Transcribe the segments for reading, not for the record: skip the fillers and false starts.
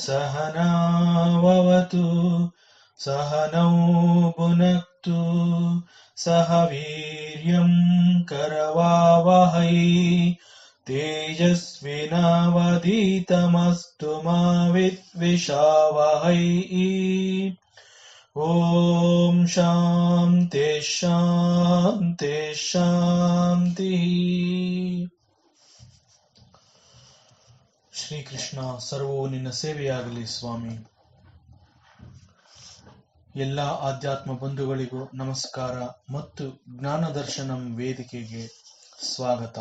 सहनावतु सहनौ भुनक्तु सह वीर्यं करवावहै तेजस्विनावधीतमस्तु मा विद्विषावहै। ॐ शान्ति शान्ति शान्तिः। ಶ್ರೀಕೃಷ್ಣ, ಸರ್ವವು ನಿನ್ನ ಸೇವೆಯಾಗಲಿ ಸ್ವಾಮಿ. ಎಲ್ಲ ಆಧ್ಯಾತ್ಮ ಬಂಧುಗಳಿಗೂ ನಮಸ್ಕಾರ ಮತ್ತು ಜ್ಞಾನದರ್ಶನಂ ವೇದಿಕೆಗೆ ಸ್ವಾಗತ.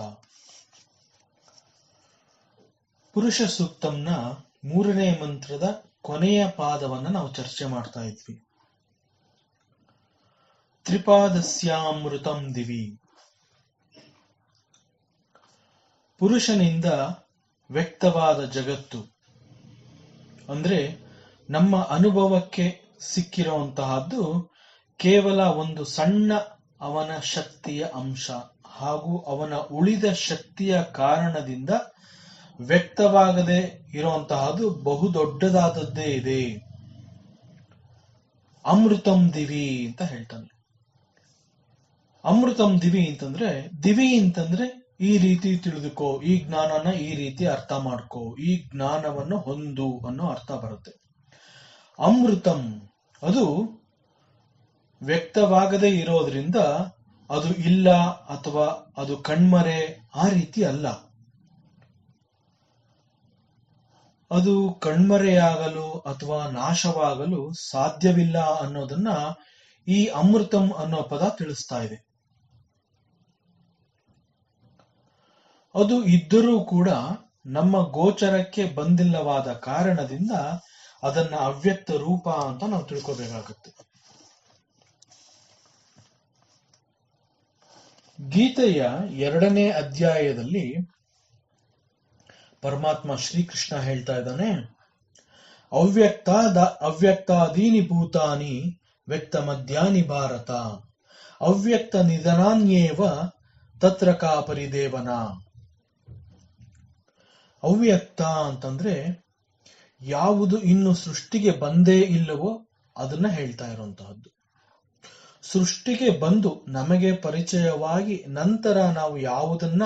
ಪುರುಷ ಸೂಕ್ತಂನ 3ನೇ ಮಂತ್ರದ ಕೊನೆಯ ಪಾದವನ್ನು ನಾವು ಚರ್ಚೆ ಮಾಡ್ತಾ ಇದ್ವಿ. ತ್ರಿಪಾದಸ್ಯಾಮೃತಂ ದಿವಿ. ಪುರುಷನಿಂದ ವ್ಯಕ್ತವಾದ ಜಗತ್ತು ಅಂದ್ರೆ ನಮ್ಮ ಅನುಭವಕ್ಕೆ ಸಿಕ್ಕಿರುವಂತಹದ್ದು ಕೇವಲ ಒಂದು ಸಣ್ಣ ಅವನ ಶಕ್ತಿಯ ಅಂಶ ಹಾಗೂ ಅವನ ಉಳಿದ ಶಕ್ತಿಯ ಕಾರಣದಿಂದ ವ್ಯಕ್ತವಾಗದೆ ಇರುವಂತಹದ್ದು ಬಹುದೊಡ್ಡದಾದದ್ದೇ ಇದೆ. ಅಮೃತಂ ದಿವಿ ಅಂತ ಹೇಳ್ತಾನೆ. ಅಮೃತಂ ದಿವಿ ಅಂತಂದ್ರೆ, ದಿವಿ ಅಂತಂದ್ರೆ ಈ ರೀತಿ ತಿಳಿದುಕೋ, ಈ ಜ್ಞಾನನ ಈ ರೀತಿ ಅರ್ಥ ಮಾಡ್ಕೋ, ಈ ಜ್ಞಾನವನ್ನು ಹೊಂದು ಅನ್ನೋ ಅರ್ಥ ಬರುತ್ತೆ. ಅಮೃತಂ ಅದು ವ್ಯಕ್ತವಾಗದೇ ಇರೋದ್ರಿಂದ ಅದು ಇಲ್ಲ ಅಥವಾ ಅದು ಕಣ್ಮರೆ, ಆ ರೀತಿ ಅಲ್ಲ. ಅದು ಕಣ್ಮರೆಯಾಗಲು ಅಥವಾ ನಾಶವಾಗಲು ಸಾಧ್ಯವಿಲ್ಲ ಅನ್ನೋದನ್ನ ಈ ಅಮೃತಂ ಅನ್ನೋ ಪದ ತಿಳಿಸ್ತಾ ಇದೆ. ಅದು ಇದ್ದರೂ ಕೂಡ ನಮ್ಮ ಗೋಚರಕ್ಕೆ ಬಂದಿಲ್ಲವಾದ ಕಾರಣದಿಂದ ಅದನ್ನ ಅವ್ಯಕ್ತ ರೂಪ ಅಂತ ನಾವು ತಿಳ್ಕೋಬೇಕಾಗುತ್ತೆ. ಗೀತೆಯ 2ನೇ ಅಧ್ಯಾಯದಲ್ಲಿ ಪರಮಾತ್ಮ ಶ್ರೀಕೃಷ್ಣ ಹೇಳ್ತಾ ಇದ್ದಾನೆ, ಅವ್ಯಕ್ತಾದೀನಿ ಭೂತಾನಿ ವ್ಯಕ್ತ ಮಧ್ಯಾನಿ ಭಾರತ ಅವ್ಯಕ್ತ ನಿಧನಾನ್ಯೇವ ತತ್ರ ಕಾ ಪರಿದೇವನ. ಅವ್ಯಕ್ತ ಅಂತಂದ್ರೆ ಯಾವುದು ಇನ್ನು ಸೃಷ್ಟಿಗೆ ಬಂದೇ ಇಲ್ಲವೋ ಅದನ್ನ ಹೇಳ್ತಾ ಇರುವಂತಹದ್ದು. ಸೃಷ್ಟಿಗೆ ಬಂದು ನಮಗೆ ಪರಿಚಯವಾಗಿ ನಂತರ ನಾವು ಯಾವುದನ್ನ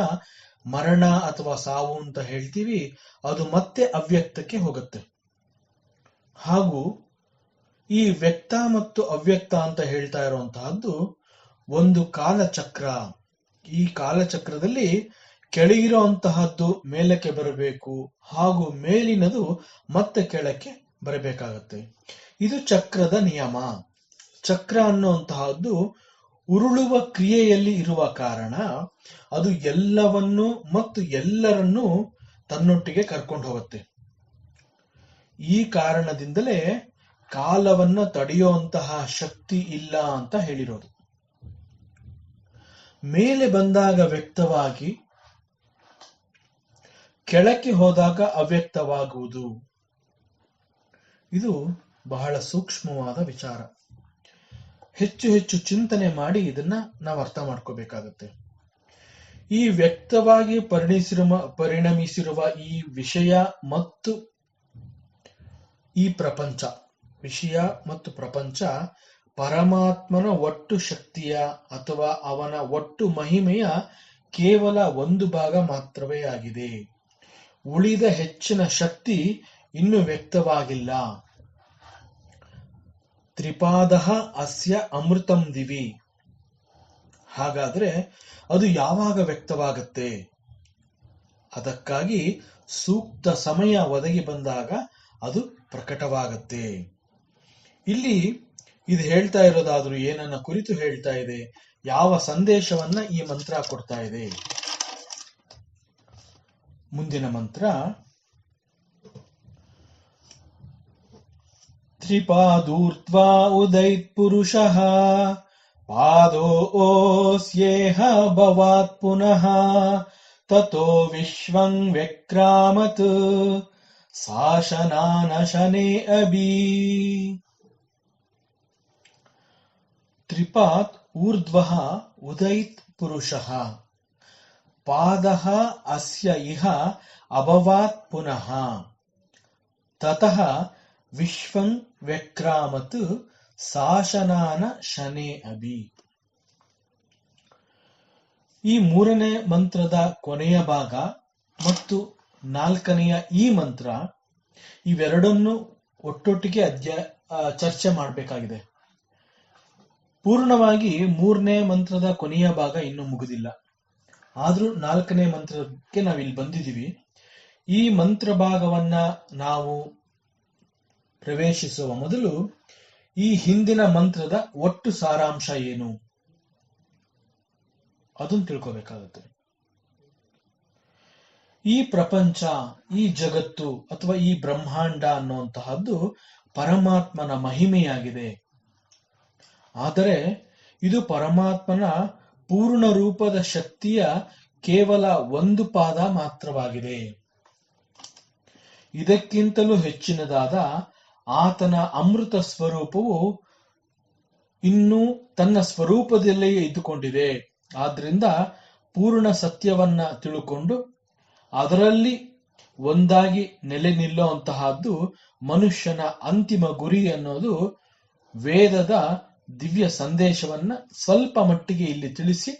ಮರಣ ಅಥವಾ ಸಾವು ಅಂತ ಹೇಳ್ತೀವಿ, ಅದು ಮತ್ತೆ ಅವ್ಯಕ್ತಕ್ಕೆ ಹೋಗುತ್ತೆ. ಹಾಗೂ ಈ ವ್ಯಕ್ತ ಮತ್ತು ಅವ್ಯಕ್ತ ಅಂತ ಹೇಳ್ತಾ ಇರುವಂತಹದ್ದು ಒಂದು ಕಾಲಚಕ್ರ. ಈ ಕಾಲಚಕ್ರದಲ್ಲಿ ಕೆಳಗಿರುವಂತಹದ್ದು ಮೇಲಕ್ಕೆ ಬರಬೇಕು ಹಾಗೂ ಮೇಲಿನದು ಮತ್ತೆ ಕೆಳಕ್ಕೆ ಬರಬೇಕಾಗತ್ತೆ. ಇದು ಚಕ್ರದ ನಿಯಮ. ಚಕ್ರ ಅನ್ನುವಂತಹದ್ದು ಉರುಳುವ ಕ್ರಿಯೆಯಲ್ಲಿ ಇರುವ ಕಾರಣ ಅದು ಎಲ್ಲವನ್ನೂ ಮತ್ತು ಎಲ್ಲರನ್ನೂ ತನ್ನೊಟ್ಟಿಗೆ ಕರ್ಕೊಂಡು ಹೋಗುತ್ತೆ. ಈ ಕಾರಣದಿಂದಲೇ ಕಾಲವನ್ನ ತಡೆಯುವಂತಹ ಶಕ್ತಿ ಇಲ್ಲ ಅಂತ ಹೇಳಿರೋದು. ಮೇಲೆ ಬಂದಾಗ ವ್ಯಕ್ತವಾಗಿ ಕೆಳಕ್ಕೆ ಹೋದಾಗ ಅವ್ಯಕ್ತವಾಗುವುದು. ಇದು ಬಹಳ ಸೂಕ್ಷ್ಮವಾದ ವಿಚಾರ. ಹೆಚ್ಚು ಹೆಚ್ಚು ಚಿಂತನೆ ಮಾಡಿ ಇದನ್ನ ನಾವು ಅರ್ಥ ಮಾಡ್ಕೋಬೇಕಾಗತ್ತೆ. ಈ ವ್ಯಕ್ತವಾಗಿ ಪರಿಣಮಿಸಿರುವ ಈ ವಿಷಯ ಮತ್ತು ಈ ಪ್ರಪಂಚ, ವಿಷಯ ಮತ್ತು ಪ್ರಪಂಚ ಪರಮಾತ್ಮನ ಒಟ್ಟು ಶಕ್ತಿಯ ಅಥವಾ ಅವನ ಒಟ್ಟು ಮಹಿಮೆಯ ಕೇವಲ ಒಂದು ಭಾಗ ಮಾತ್ರವೇ ಆಗಿದೆ. ಉಳಿದ ಹೆಚ್ಚಿನ ಶಕ್ತಿ ಇನ್ನು ವ್ಯಕ್ತವಾಗಿಲ್ಲ. ತ್ರಿಪಾದಃ ಅಸ್ಯ ಅಮೃತಂ ದಿವಿ. ಹಾಗಾದ್ರೆ ಅದು ಯಾವಾಗ ವ್ಯಕ್ತವಾಗುತ್ತೆ? ಅದಕ್ಕಾಗಿ ಸೂಕ್ತ ಸಮಯ ಒದಗಿ ಬಂದಾಗ ಅದು ಪ್ರಕಟವಾಗುತ್ತೆ. ಇಲ್ಲಿ ಇದು ಹೇಳ್ತಾ ಇರೋದಾದ್ರೂ ಏನನ್ನ ಕುರಿತು ಹೇಳ್ತಾ ಇದೆ, ಯಾವ ಸಂದೇಶವನ್ನ ಈ ಮಂತ್ರ ಕೊಡ್ತಾ ಇದೆ? ಮುಂದಿನ ಮಂತ್ರ ತ್ರಿಪಾದೂರ್ಧ್ವಾ ಉದೈತ್ ಪುರುಷಃ ಪಾದೋಸ್ಯೇಹ ಭವಾತ್ ಪುನಃ ತತೋ ವಿಶ್ವಂ ವ್ಯಕ್ರಾಮತ್ ಸಾಶನಾನ ಶನೇ ಅಭಿ. ತ್ರಿಪಾತ್ ಊರ್ಧ್ವಃ ಉದೈತ್ ಪುರುಷಃ ಪಾದಃ ಅಸ್ಯ ಇಹ ಅಭವಾತ್ ಪುನಃ ತತಃ ವಿಶ್ವಂ ವ್ಯಕ್ರಾಮತ್ ಸಾಶನಾನ ಶನೇ ಅಭಿ. ಈ ಮೂರನೇ ಮಂತ್ರದ ಕೊನೆಯ ಭಾಗ ಮತ್ತು ನಾಲ್ಕನೆಯ ಈ ಮಂತ್ರ, ಇವೆರಡನ್ನು ಒಟ್ಟೊಟ್ಟಿಗೆ ಚರ್ಚೆ ಮಾಡಬೇಕಾಗಿದೆ. ಪೂರ್ಣವಾಗಿ ಮೂರನೇ ಮಂತ್ರದ ಕೊನೆಯ ಭಾಗ ಇನ್ನೂ ಮುಗಿದಿಲ್ಲ, ಆದ್ರೂ ನಾಲ್ಕನೇ ಮಂತ್ರಕ್ಕೆ ನಾವಿಲ್ಲಿ ಬಂದಿದ್ದೀವಿ. ಈ ಮಂತ್ರ ಭಾಗವನ್ನ ನಾವು ಪ್ರವೇಶಿಸುವ ಮೊದಲು ಈ ಹಿಂದಿನ ಮಂತ್ರದ ಒಟ್ಟು ಸಾರಾಂಶ ಏನು ಅದನ್ನು ತಿಳ್ಕೋಬೇಕಾಗುತ್ತೆ. ಈ ಪ್ರಪಂಚ, ಈ ಜಗತ್ತು ಅಥವಾ ಈ ಬ್ರಹ್ಮಾಂಡ ಅನ್ನುವಂತಹದ್ದು ಪರಮಾತ್ಮನ ಮಹಿಮೆಯಾಗಿದೆ. ಆದರೆ ಇದು ಪರಮಾತ್ಮನ ಪೂರ್ಣ ರೂಪದ ಶಕ್ತಿಯ ಕೇವಲ ಒಂದು ಪಾದ ಮಾತ್ರವಾಗಿದೆ. ಇದಕ್ಕಿಂತಲೂ ಹೆಚ್ಚಿನದಾದ ಆತನ ಅಮೃತ ಸ್ವರೂಪವು ಇನ್ನೂ ತನ್ನ ಸ್ವರೂಪದಲ್ಲಿಯೇ ಇದ್ದುಕೊಂಡಿದೆ. ಆದ್ರಿಂದ ಪೂರ್ಣ ಸತ್ಯವನ್ನ ತಿಳ್ಕೊಂಡು ಅದರಲ್ಲಿ ಒಂದಾಗಿ ನೆಲೆ ನಿಲ್ಲುವಂತಹದ್ದು ಮನುಷ್ಯನ ಅಂತಿಮ ಗುರಿ ಅನ್ನೋದು ವೇದದ ದಿವ್ಯ ಸಂದೇಶವನ್ನ ಸ್ವಲ್ಪ ಮಟ್ಟಿಗೆ ಇಲ್ಲಿ ತಿಳಿಸಿ,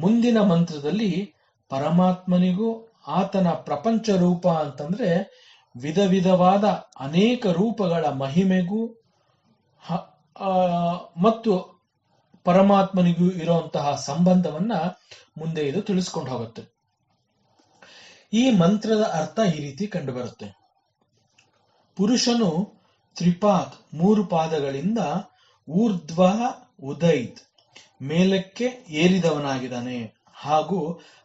ಮುಂದಿನ ಮಂತ್ರದಲ್ಲಿ ಪರಮಾತ್ಮನಿಗೂ ಆತನ ಪ್ರಪಂಚ ರೂಪ ಅಂತಂದ್ರೆ ವಿಧ ವಿಧವಾದ ಅನೇಕ ರೂಪಗಳ ಮಹಿಮೆಗೂ ಮತ್ತು ಪರಮಾತ್ಮನಿಗೂ ಇರುವಂತಹ ಸಂಬಂಧವನ್ನ ಮುಂದೆ ಇದು ತಿಳಿಸ್ಕೊಂಡು ಹೋಗುತ್ತೆ. ಈ ಮಂತ್ರದ ಅರ್ಥ ಈ ರೀತಿ ಕಂಡುಬರುತ್ತೆ. ಪುರುಷನು ತ್ರಿಪಾತ್ ಮೂರು ಪಾದಗಳಿಂದ ಊರ್ಧ್ವ ಉದೈತ್ ಮೇಲಕ್ಕೆ ಏರಿದವನಾಗಿದ್ದಾನೆ, ಹಾಗೂ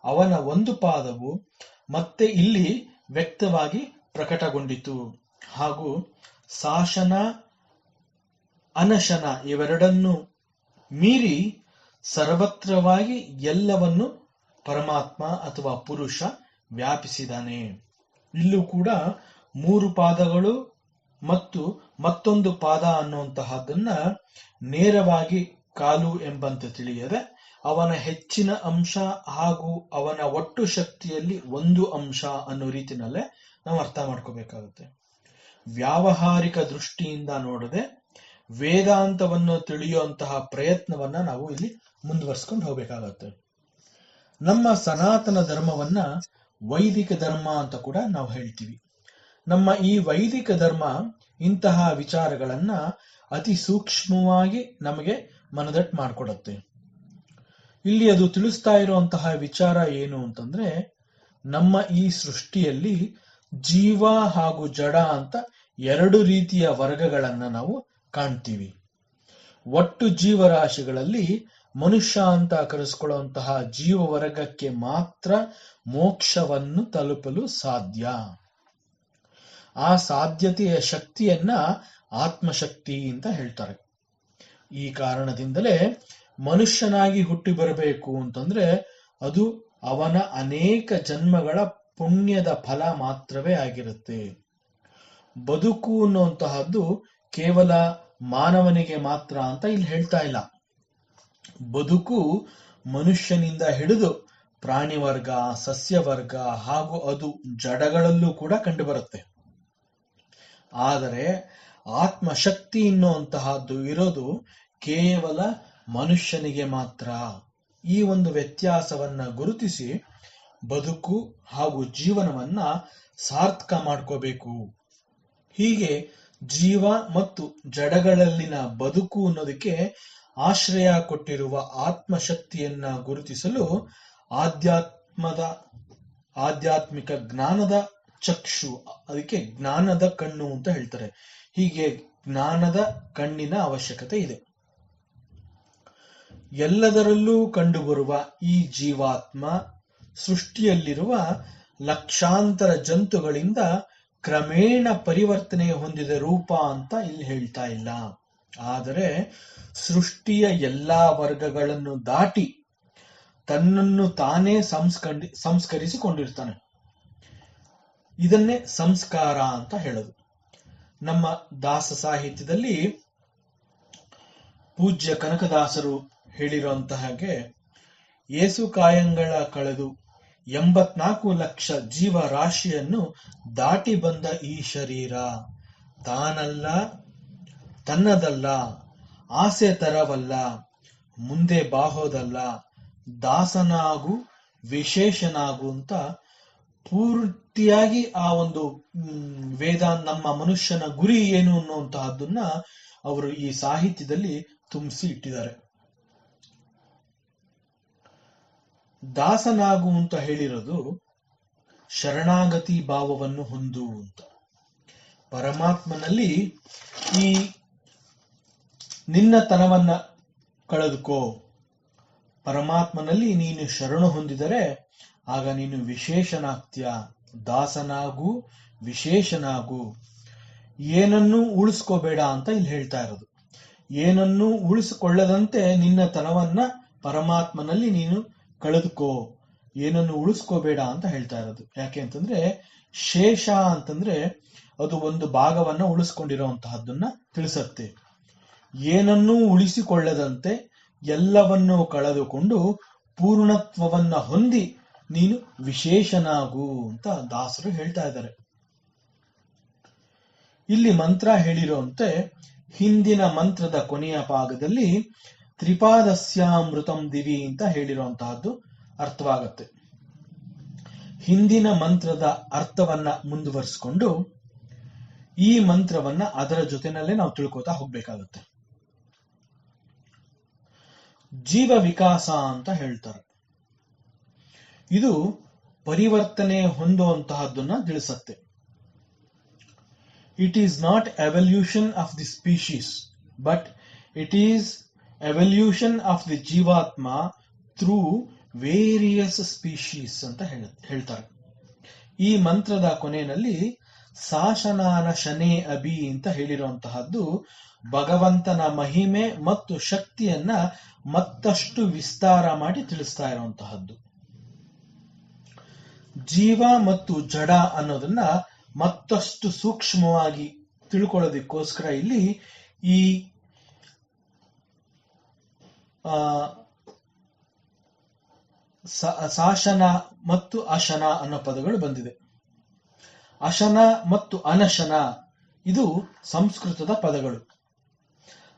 ಅವನ ಒಂದು ಪಾದವು ಮತ್ತೆ ಇಲ್ಲಿ ವ್ಯಕ್ತವಾಗಿ ಪ್ರಕಟಗೊಂಡಿತು, ಹಾಗೂ ಸಾಶನ ಅನಶನ ಇವೆರಡನ್ನು ಮೀರಿ ಸರ್ವತ್ರವಾಗಿ ಎಲ್ಲವನ್ನು ಪರಮಾತ್ಮ ಅಥವಾ ಪುರುಷ ವ್ಯಾಪಿಸಿದಾನೆ. ಇಲ್ಲೂ ಕೂಡ ಮೂರು ಪಾದಗಳು ಮತ್ತು ಮತ್ತೊಂದು ಪಾದ ಅನ್ನುವಂತಹದನ್ನ ನೇರವಾಗಿ ಕಾಲು ಎಂಬಂತೆ ತಿಳಿಯದೆ ಅವನ ಹೆಚ್ಚಿನ ಅಂಶ ಹಾಗೂ ಅವನ ಒಟ್ಟು ಶಕ್ತಿಯಲ್ಲಿ ಒಂದು ಅಂಶ ಅನ್ನೋ ರೀತಿನಲ್ಲೇ ನಾವು ಅರ್ಥ ಮಾಡ್ಕೋಬೇಕಾಗುತ್ತೆ. ವ್ಯಾವಹಾರಿಕ ದೃಷ್ಟಿಯಿಂದ ನೋಡದೆ ವೇದಾಂತವನ್ನು ತಿಳಿಯುವಂತಹ ಪ್ರಯತ್ನವನ್ನ ನಾವು ಇಲ್ಲಿ ಮುಂದುವರ್ಸ್ಕೊಂಡು ಹೋಗ್ಬೇಕಾಗತ್ತೆ. ನಮ್ಮ ಸನಾತನ ಧರ್ಮವನ್ನ ವೈದಿಕ ಧರ್ಮ ಅಂತ ಕೂಡ ನಾವು ಹೇಳ್ತೀವಿ. ನಮ್ಮ ಈ ವೈದಿಕ ಧರ್ಮ ಇಂತಹ ವಿಚಾರಗಳನ್ನ ಅತಿ ಸೂಕ್ಷ್ಮವಾಗಿ ನಮಗೆ ಮನದಟ್ಟು ಮಾಡಿಕೊಡುತ್ತೆ. ಇಲ್ಲಿ ಅದು ತಿಳಿಸ್ತಾ ಇರುವಂತಹ ವಿಚಾರ ಏನು ಅಂತಂದ್ರೆ, ನಮ್ಮ ಈ ಸೃಷ್ಟಿಯಲ್ಲಿ ಜೀವ ಹಾಗೂ ಜಡ ಅಂತ ಎರಡು ರೀತಿಯ ವರ್ಗಗಳನ್ನ ನಾವು ಕಾಣ್ತೀವಿ. ಒಟ್ಟು ಜೀವರಾಶಿಗಳಲ್ಲಿ ಮನುಷ್ಯ ಅಂತ ಕರೆಸ್ಕೊಳ್ಳುವಂತಹ ಜೀವ ವರ್ಗಕ್ಕೆ ಮಾತ್ರ ಮೋಕ್ಷವನ್ನು ತಲುಪಲು ಸಾಧ್ಯ. ಆ ಸಾಧ್ಯತೆಯ ಶಕ್ತಿಯನ್ನ ಆತ್ಮಶಕ್ತಿ ಅಂತ ಹೇಳ್ತಾರೆ. ಈ ಕಾರಣದಿಂದಲೇ ಮನುಷ್ಯನಾಗಿ ಹುಟ್ಟಿ ಬರಬೇಕು ಅಂತಂದ್ರೆ ಅದು ಅವನ ಅನೇಕ ಜನ್ಮಗಳ ಪುಣ್ಯದ ಫಲ ಮಾತ್ರವೇ ಆಗಿರುತ್ತೆ. ಬದುಕು ಅನ್ನುವಂತಹದ್ದು ಕೇವಲ ಮಾನವನಿಗೆ ಮಾತ್ರ ಅಂತ ಇಲ್ಲಿ ಹೇಳ್ತಾ ಇಲ್ಲ. ಬದುಕು ಮನುಷ್ಯನಿಂದ ಹಿಡಿದು ಪ್ರಾಣಿ ವರ್ಗ, ಸಸ್ಯ ವರ್ಗ ಹಾಗೂ ಅದು ಜಡಗಳಲ್ಲೂ ಕೂಡ ಕಂಡುಬರುತ್ತೆ. ಆದರೆ ಆತ್ಮಶಕ್ತಿ ಎನ್ನುವಂತಹದ್ದು ಇರೋದು ಕೇವಲ ಮನುಷ್ಯನಿಗೆ ಮಾತ್ರ. ಈ ಒಂದು ವ್ಯತ್ಯಾಸವನ್ನ ಗುರುತಿಸಿ ಬದುಕು ಹಾಗೂ ಜೀವನವನ್ನ ಸಾರ್ಥಕ ಮಾಡ್ಕೋಬೇಕು. ಹೀಗೆ ಜೀವ ಮತ್ತು ಜಡಗಳಲ್ಲಿನ ಬದುಕು ಅನ್ನೋದಕ್ಕೆ ಆಶ್ರಯ ಕೊಟ್ಟಿರುವ ಆತ್ಮಶಕ್ತಿಯನ್ನ ಗುರುತಿಸಲು ಆಧ್ಯಾತ್ಮಿಕ ಜ್ಞಾನದ ಚಕ್ಷು, ಅದಕ್ಕೆ ಜ್ಞಾನದ ಕಣ್ಣು ಅಂತ ಹೇಳ್ತಾರೆ. ಹೀಗೆ ಜ್ಞಾನದ ಕಣ್ಣಿನ ಅವಶ್ಯಕತೆ ಇದೆ. ಎಲ್ಲದರಲ್ಲೂ ಕಂಡುಬರುವ ಈ ಜೀವಾತ್ಮ ಸೃಷ್ಟಿಯಲ್ಲಿರುವ ಲಕ್ಷಾಂತರ ಜಂತುಗಳಿಂದ ಕ್ರಮೇಣ ಪರಿವರ್ತನೆ ಹೊಂದಿದ ರೂಪ ಅಂತ ಇಲ್ಲಿ ಹೇಳ್ತಾ ಇಲ್ಲ. ಆದರೆ ಸೃಷ್ಟಿಯ ಎಲ್ಲಾ ವರ್ಗಗಳನ್ನು ದಾಟಿ ತನ್ನನ್ನು ತಾನೇ ಸಂಸ್ಕರಿಸಿಕೊಂಡಿರ್ತಾನೆ. ಇದನ್ನೇ ಸಂಸ್ಕಾರ ಅಂತ ಹೇಳೋದು. ನಮ್ಮ ದಾಸ ಸಾಹಿತ್ಯದಲ್ಲಿ ಪೂಜ್ಯ ಕನಕದಾಸರು ಹೇಳಿರುವಂತಹ ಹಾಗೆ, ಏಸು ಕಾಯಂಗಳ ಕಳೆದು 84 ಲಕ್ಷ ಜೀವರಾಶಿಯನ್ನು ದಾಟಿ ಬಂದ ಈ ಶರೀರ ತಾನಲ್ಲ, ತನ್ನದಲ್ಲ, ಆಸೆ ತರವಲ್ಲ, ಮುಂದೆ ಬಾಹೋದಲ್ಲ, ದಾಸನಾಗು ವಿಶೇಷನಾಗು ಅಂತ ಪೂರ್ತಿಯಾಗಿ ಆ ಒಂದು ನಮ್ಮ ಮನುಷ್ಯನ ಗುರಿ ಏನು ಅನ್ನುವಂತಹದ್ದನ್ನ ಅವರು ಈ ಸಾಹಿತ್ಯದಲ್ಲಿ ತುಂಬಿಸಿ ಇಟ್ಟಿದ್ದಾರೆ. ದಾಸನಾಗು ಅಂತ ಹೇಳಿರೋದು ಶರಣಾಗತಿ ಭಾವವನ್ನು ಹೊಂದು ಅಂತ. ಪರಮಾತ್ಮನಲ್ಲಿ ಈ ನಿನ್ನತನವನ್ನ ಕಳೆದುಕೋ, ಪರಮಾತ್ಮನಲ್ಲಿ ನೀನು ಶರಣು ಹೊಂದಿದರೆ ಆಗ ನೀನು ವಿಶೇಷನಾಗ್ತೀಯ. ದಾಸನಾಗು ವಿಶೇಷನಾಗು, ಏನನ್ನೂ ಉಳಿಸ್ಕೋಬೇಡ ಅಂತ ಇಲ್ಲಿ ಹೇಳ್ತಾ ಇರೋದು. ಏನನ್ನೂ ಉಳಿಸಿಕೊಳ್ಳದಂತೆ ನಿನ್ನ ತನವನ್ನ ಪರಮಾತ್ಮನಲ್ಲಿ ನೀನು ಕಳೆದುಕೋ, ಏನನ್ನು ಉಳಿಸ್ಕೋಬೇಡ ಅಂತ ಹೇಳ್ತಾ ಇರೋದು. ಯಾಕೆ ಅಂತಂದ್ರೆ ಶೇಷ ಅಂತಂದ್ರೆ ಅದು ಒಂದು ಭಾಗವನ್ನ ಉಳಿಸ್ಕೊಂಡಿರೋಂತಹದ್ದನ್ನ ತಿಳಿಸತ್ತೆ. ಏನನ್ನೂ ಉಳಿಸಿಕೊಳ್ಳದಂತೆ ಎಲ್ಲವನ್ನೂ ಕಳೆದುಕೊಂಡು ಪೂರ್ಣತ್ವವನ್ನ ಹೊಂದಿ ನೀನು ವಿಶೇಷನಾಗು ಅಂತ ದಾಸರು ಹೇಳ್ತಾ ಇದ್ದಾರೆ. ಇಲ್ಲಿ ಮಂತ್ರ ಹೇಳಿರುವಂತೆ ಹಿಂದಿನ ಮಂತ್ರದ ಕೊನೆಯ ಭಾಗದಲ್ಲಿ ತ್ರಿಪಾದಸ್ಯಾಮೃತಂ ದಿವಿ ಅಂತ ಹೇಳಿರುವಂತಹದ್ದು ಅರ್ಥವಾಗತ್ತೆ. ಹಿಂದಿನ ಮಂತ್ರದ ಅರ್ಥವನ್ನ ಮುಂದುವರಿಸಿಕೊಂಡು ಈ ಮಂತ್ರವನ್ನ ಅದರ ಜೊತೆನಲ್ಲೇ ನಾವು ತಿಳ್ಕೊತಾ ಹೋಗ್ಬೇಕಾಗತ್ತೆ. ಜೀವ ವಿಕಾಸ ಅಂತ ಹೇಳ್ತಾರೆ. ಇದು ಪರಿವರ್ತನೆ ಹೊಂದುವಂತಹದ್ದನ್ನ ತಿಳಿಸತ್ತೆ. It is not evolution of the species, but it is evolution of the Jivatma through various species ಅಂತ ಹೇಳ್ತಾರೆ. ಈ ಮಂತ್ರದ ಕೊನೆಯಲ್ಲಿ ಸಾಶನಾನ ಶನೇ ಅಭಿ ಅಂತ ಹೇಳಿರುವಂತಹದ್ದು ಭಗವಂತನ ಮಹಿಮೆ ಮತ್ತು ಶಕ್ತಿಯನ್ನ ಮತ್ತಷ್ಟು ವಿಸ್ತಾರ ಮಾಡಿ ತಿಳಿಸ್ತಾ ಇರುವಂತಹದ್ದು. ಜೀವ ಮತ್ತು ಜಡ ಅನ್ನೋದನ್ನ ಮತ್ತಷ್ಟು ಸೂಕ್ಷ್ಮವಾಗಿ ತಿಳ್ಕೊಳ್ಳೋದಕ್ಕೋಸ್ಕರ ಇಲ್ಲಿ ಈ ಸಾಶನ ಮತ್ತು ಅಶನ ಅನ್ನೋ ಪದಗಳು ಬಂದಿದೆ. ಅಶನ ಮತ್ತು ಅನಶನ ಇದು ಸಂಸ್ಕೃತದ ಪದಗಳು.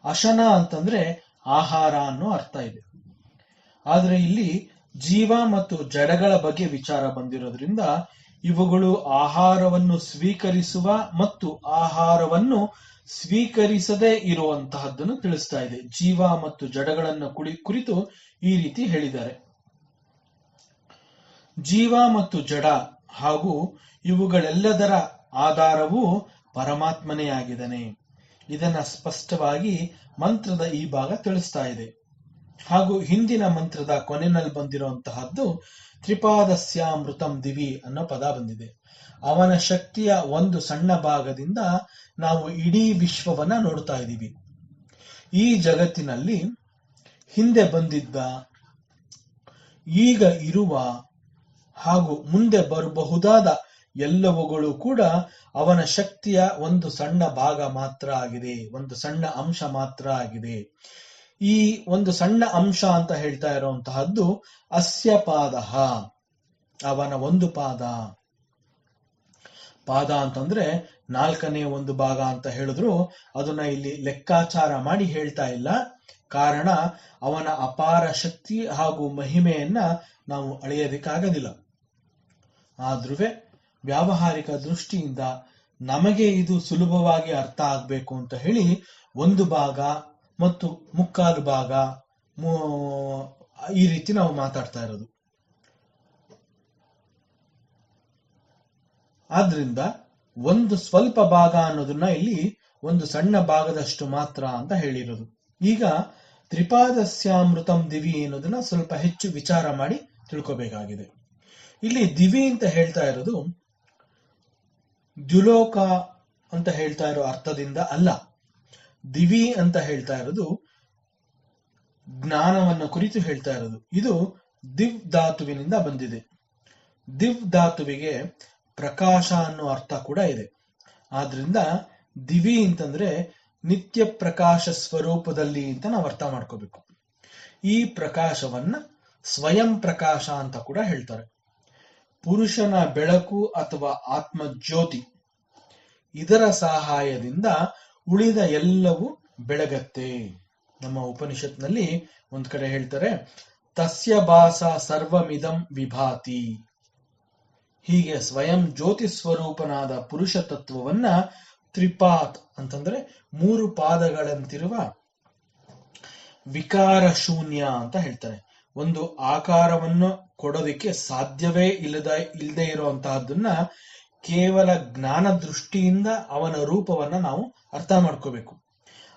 ಅಶನ ಅಂತಂದ್ರೆ ಆಹಾರ ಅನ್ನೋ ಅರ್ಥ ಇದೆ. ಆದ್ರೆ ಇಲ್ಲಿ ಜೀವ ಮತ್ತು ಜಡಗಳ ಬಗ್ಗೆ ವಿಚಾರ ಬಂದಿರೋದ್ರಿಂದ ಇವುಗಳು ಆಹಾರವನ್ನು ಸ್ವೀಕರಿಸುವ ಮತ್ತು ಆಹಾರವನ್ನು ಸ್ವೀಕರಿಸದೇ ಇರುವಂತಹದ್ದನ್ನು ತಿಳಿಸ್ತಾ ಇದೆ. ಜೀವ ಮತ್ತು ಜಡಗಳನ್ನು ಕುರಿತು ಈ ರೀತಿ ಹೇಳಿದ್ದಾರೆ. ಜೀವ ಮತ್ತು ಜಡ ಹಾಗೂ ಇವುಗಳೆಲ್ಲದರ ಆಧಾರವು ಪರಮಾತ್ಮನೇ ಆಗಿದ್ದಾನೆ. ಇದನ್ನ ಸ್ಪಷ್ಟವಾಗಿ ಮಂತ್ರದ ಈ ಭಾಗ ತಿಳಿಸ್ತಾ ಇದೆ. ಹಾಗೂ ಹಿಂದಿನ ಮಂತ್ರದ ಕೊನೆಯಲ್ಲಿ ಬಂದಿರುವಂತಹದ್ದು ತ್ರಿಪಾದಸ್ಯಾಮೃತಂ ದಿವಿ ಅನ್ನೋ ಪದ ಬಂದಿದೆ. ಅವನ ಶಕ್ತಿಯ ಒಂದು ಸಣ್ಣ ಭಾಗದಿಂದ ನಾವು ಇಡೀ ವಿಶ್ವವನ್ನ ನೋಡ್ತಾ ಇದ್ದೀವಿ. ಈ ಜಗತ್ತಿನಲ್ಲಿ ಹಿಂದೆ ಬಂದಿದ್ದ, ಈಗ ಇರುವ ಹಾಗೂ ಮುಂದೆ ಬರಬಹುದಾದ ಎಲ್ಲವುಗಳು ಕೂಡ ಅವನ ಶಕ್ತಿಯ ಒಂದು ಸಣ್ಣ ಭಾಗ ಮಾತ್ರ ಆಗಿದೆ, ಒಂದು ಸಣ್ಣ ಅಂಶ ಮಾತ್ರ ಆಗಿದೆ. ಈ ಒಂದು ಸಣ್ಣ ಅಂಶ ಅಂತ ಹೇಳ್ತಾ ಇರುವಂತಹದ್ದು ಅಸ್ಯ ಪಾದ, ಅವನ ಒಂದು ಪಾದ. ಪಾದ ಅಂತಂದ್ರೆ 4ನೇ ಒಂದು ಭಾಗ ಅಂತ ಹೇಳಿದ್ರು ಅದನ್ನ ಇಲ್ಲಿ ಲೆಕ್ಕಾಚಾರ ಮಾಡಿ ಹೇಳ್ತಾ ಇಲ್ಲ. ಕಾರಣ ಅವನ ಅಪಾರ ಶಕ್ತಿ ಹಾಗೂ ಮಹಿಮೆಯನ್ನ ನಾವು ಅಳೆಯೋದಕ್ಕಾಗೋದಿಲ್ಲ. ಆದ್ರೂ ವ್ಯಾವಹಾರಿಕ ದೃಷ್ಟಿಯಿಂದ ನಮಗೆ ಇದು ಸುಲಭವಾಗಿ ಅರ್ಥ ಆಗ್ಬೇಕು ಅಂತ ಹೇಳಿ ಒಂದು ಭಾಗ ಮತ್ತು ಮುಕ್ಕಾಲು ಭಾಗ ಈ ರೀತಿ ನಾವು ಮಾತಾಡ್ತಾ ಇರೋದು. ಆದ್ರಿಂದ ಒಂದು ಸ್ವಲ್ಪ ಭಾಗ ಅನ್ನೋದನ್ನ ಇಲ್ಲಿ ಒಂದು ಸಣ್ಣ ಭಾಗದಷ್ಟು ಮಾತ್ರ ಅಂತ ಹೇಳಿರೋದು. ಈಗ ತ್ರಿಪಾದಸ್ಯಾಮೃತಂ ದಿವಿ ಅನ್ನೋದನ್ನ ಸ್ವಲ್ಪ ಹೆಚ್ಚು ವಿಚಾರ ಮಾಡಿ ತಿಳ್ಕೋಬೇಕಾಗಿದೆ. ಇಲ್ಲಿ ದಿವಿ ಅಂತ ಹೇಳ್ತಾ ಇರೋದು ದ್ಯುಲೋಕ ಅಂತ ಹೇಳ್ತಾ ಇರೋ ಅರ್ಥದಿಂದ ಅಲ್ಲ. ದಿವಿ ಅಂತ ಹೇಳ್ತಾ ಇರೋದು ಜ್ಞಾನವನ್ನು ಕುರಿತು ಹೇಳ್ತಾ ಇರೋದು. ಇದು ದಿವ್ ಧಾತುವಿನಿಂದ ಬಂದಿದೆ. ದಿವ್ ಧಾತುವಿಗೆ ಪ್ರಕಾಶ ಅನ್ನೋ ಅರ್ಥ ಕೂಡ ಇದೆ. ಆದ್ರಿಂದ ದಿವಿ ಅಂತಂದ್ರೆ ನಿತ್ಯ ಪ್ರಕಾಶ ಸ್ವರೂಪದಲ್ಲಿ ಅಂತ ನಾವು ಅರ್ಥ ಮಾಡ್ಕೋಬೇಕು. ಈ ಪ್ರಕಾಶವನ್ನ ಸ್ವಯಂ ಪ್ರಕಾಶ ಅಂತ ಕೂಡ ಹೇಳ್ತಾರೆ. ಪುರುಷನ ಬೆಳಕು ಅಥವಾ ಆತ್ಮಜ್ಯೋತಿ, ಇದರ ಸಹಾಯದಿಂದ ಉಳಿದ ಎಲ್ಲವೂ ಬೆಳಗತ್ತೆ. ನಮ್ಮ ಉಪನಿಷತ್ನಲ್ಲಿ ಒಂದ್ ಕಡೆ ಹೇಳ್ತಾರೆ, ತಸ್ಯ ಭಾಸ ಸರ್ವಮಿದಂ ವಿಭಾತಿ. ಹೀಗೆ ಸ್ವಯಂ ಜ್ಯೋತಿ ಸ್ವರೂಪನಾದ ಪುರುಷ ತತ್ವವನ್ನ ತ್ರಿಪಾತ್ ಅಂತಂದ್ರೆ 3 ಪಾದಗಳಂತಿರುವ ವಿಕಾರ ಶೂನ್ಯ ಅಂತ ಹೇಳ್ತಾರೆ. ಒಂದು ಆಕಾರವನ್ನು ಕೊಡೋದಿಕ್ಕೆ ಸಾಧ್ಯವೇ ಇಲ್ಲದೆ ಇರುವಂತಹದ್ದನ್ನ ಕೇವಲ ಜ್ಞಾನ ದೃಷ್ಟಿಯಿಂದ ಅವನ ರೂಪವನ್ನ ನಾವು ಅರ್ಥ ಮಾಡ್ಕೋಬೇಕು.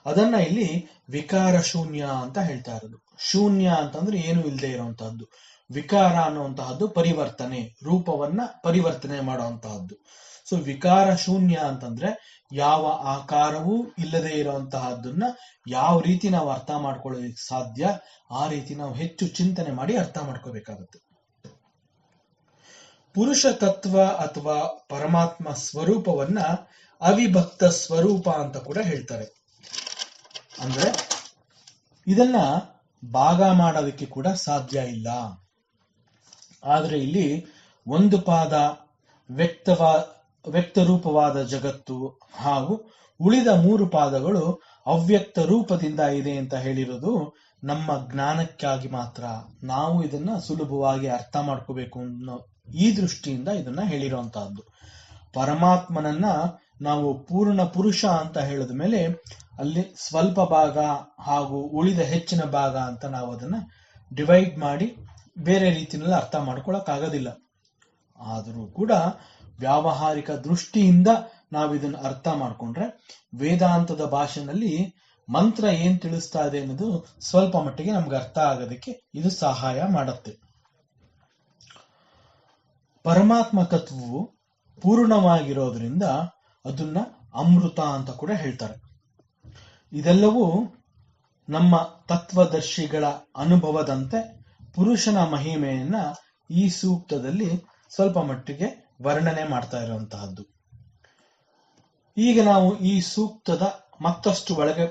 ಅದನ್ನ ಇಲ್ಲಿ ವಿಕಾರ ಶೂನ್ಯ ಅಂತ ಹೇಳ್ತಾ ಇರೋದು. ಶೂನ್ಯ ಅಂತಂದ್ರೆ ಏನು ಇಲ್ಲದೆ ಇರುವಂತಹದ್ದು. ವಿಕಾರ ಅನ್ನುವಂತಹದ್ದು ಪರಿವರ್ತನೆ, ರೂಪವನ್ನ ಪರಿವರ್ತನೆ ಮಾಡುವಂತಹದ್ದು. ಸೊ ವಿಕಾರ ಶೂನ್ಯ ಅಂತಂದ್ರೆ ಯಾವ ಆಕಾರವೂ ಇಲ್ಲದೆ ಇರುವಂತಹದ್ದನ್ನ ಯಾವ ರೀತಿ ನಾವು ಅರ್ಥ ಮಾಡ್ಕೊಳ್ಳೋದಕ್ಕೆ ಸಾಧ್ಯ, ಆ ರೀತಿ ನಾವು ಹೆಚ್ಚು ಚಿಂತನೆ ಮಾಡಿ ಅರ್ಥ ಮಾಡ್ಕೋಬೇಕಾಗುತ್ತೆ. ಪುರುಷ ತತ್ವ ಅಥವಾ ಪರಮಾತ್ಮ ಸ್ವರೂಪವನ್ನ ಅವಿಭಕ್ತ ಸ್ವರೂಪ ಅಂತ ಕೂಡ ಹೇಳ್ತಾರೆ. ಅಂದ್ರೆ ಇದನ್ನ ಭಾಗ ಮಾಡೋದಕ್ಕೆ ಕೂಡ ಸಾಧ್ಯ ಇಲ್ಲ. ಆದ್ರೆ ಇಲ್ಲಿ ಒಂದು ಪಾದ ವ್ಯಕ್ತ ರೂಪವಾದ ಜಗತ್ತು ಹಾಗೂ ಉಳಿದ 3 ಪಾದಗಳು ಅವ್ಯಕ್ತ ರೂಪದಿಂದ ಇದೆ ಅಂತ ಹೇಳಿರೋದು ನಮ್ಮ ಜ್ಞಾನಕ್ಕಾಗಿ ಮಾತ್ರ. ನಾವು ಇದನ್ನ ಸುಲಭವಾಗಿ ಅರ್ಥ ಮಾಡ್ಕೋಬೇಕು ಅನ್ನೋ ಈ ದೃಷ್ಟಿಯಿಂದ ಇದನ್ನ ಹೇಳಿರುವಂತಹದ್ದು. ಪರಮಾತ್ಮನನ್ನ ನಾವು ಪೂರ್ಣ ಪುರುಷ ಅಂತ ಹೇಳಿದ ಮೇಲೆ ಅಲ್ಲಿ ಸ್ವಲ್ಪ ಭಾಗ ಹಾಗೂ ಉಳಿದ ಹೆಚ್ಚಿನ ಭಾಗ ಅಂತ ನಾವು ಅದನ್ನ ಡಿವೈಡ್ ಮಾಡಿ ಬೇರೆ ರೀತಿಯಲ್ಲಿ ಅರ್ಥ ಮಾಡ್ಕೊಳಕ್ ಆಗೋದಿಲ್ಲ. ಆದರೂ ಕೂಡ ವ್ಯಾವಹಾರಿಕ ದೃಷ್ಟಿಯಿಂದ ನಾವು ಇದನ್ನ ಅರ್ಥ ಮಾಡ್ಕೊಂಡ್ರೆ ವೇದಾಂತದ ಭಾಷೆನಲ್ಲಿ ಮಂತ್ರ ಏನ್ ತಿಳಿಸ್ತಾ ಇದೆ ಅನ್ನೋದು ಸ್ವಲ್ಪ ಮಟ್ಟಿಗೆ ನಮ್ಗೆ ಅರ್ಥ ಆಗೋದಕ್ಕೆ ಇದು ಸಹಾಯ ಮಾಡುತ್ತೆ. ಪರಮಾತ್ಮ ತತ್ವವು ಪೂರ್ಣವಾಗಿರೋದ್ರಿಂದ ಅದನ್ನ ಅಮೃತ ಅಂತ ಕೂಡ ಹೇಳ್ತಾರೆ. ಇದೆಲ್ಲವೂ ನಮ್ಮ ತತ್ವದರ್ಶಿಗಳ ಅನುಭವದಂತೆ ಪುರುಷನ ಮಹಿಮೆಯನ್ನ ಈ ಸೂಕ್ತದಲ್ಲಿ ಸ್ವಲ್ಪ ಮಟ್ಟಿಗೆ ವರ್ಣನೆ ಮಾಡ್ತಾ ಇರುವಂತಹದ್ದು. ಈಗ ನಾವು ಈ ಸೂಕ್ತದ ಮತ್ತಷ್ಟು ಒಳಗೆ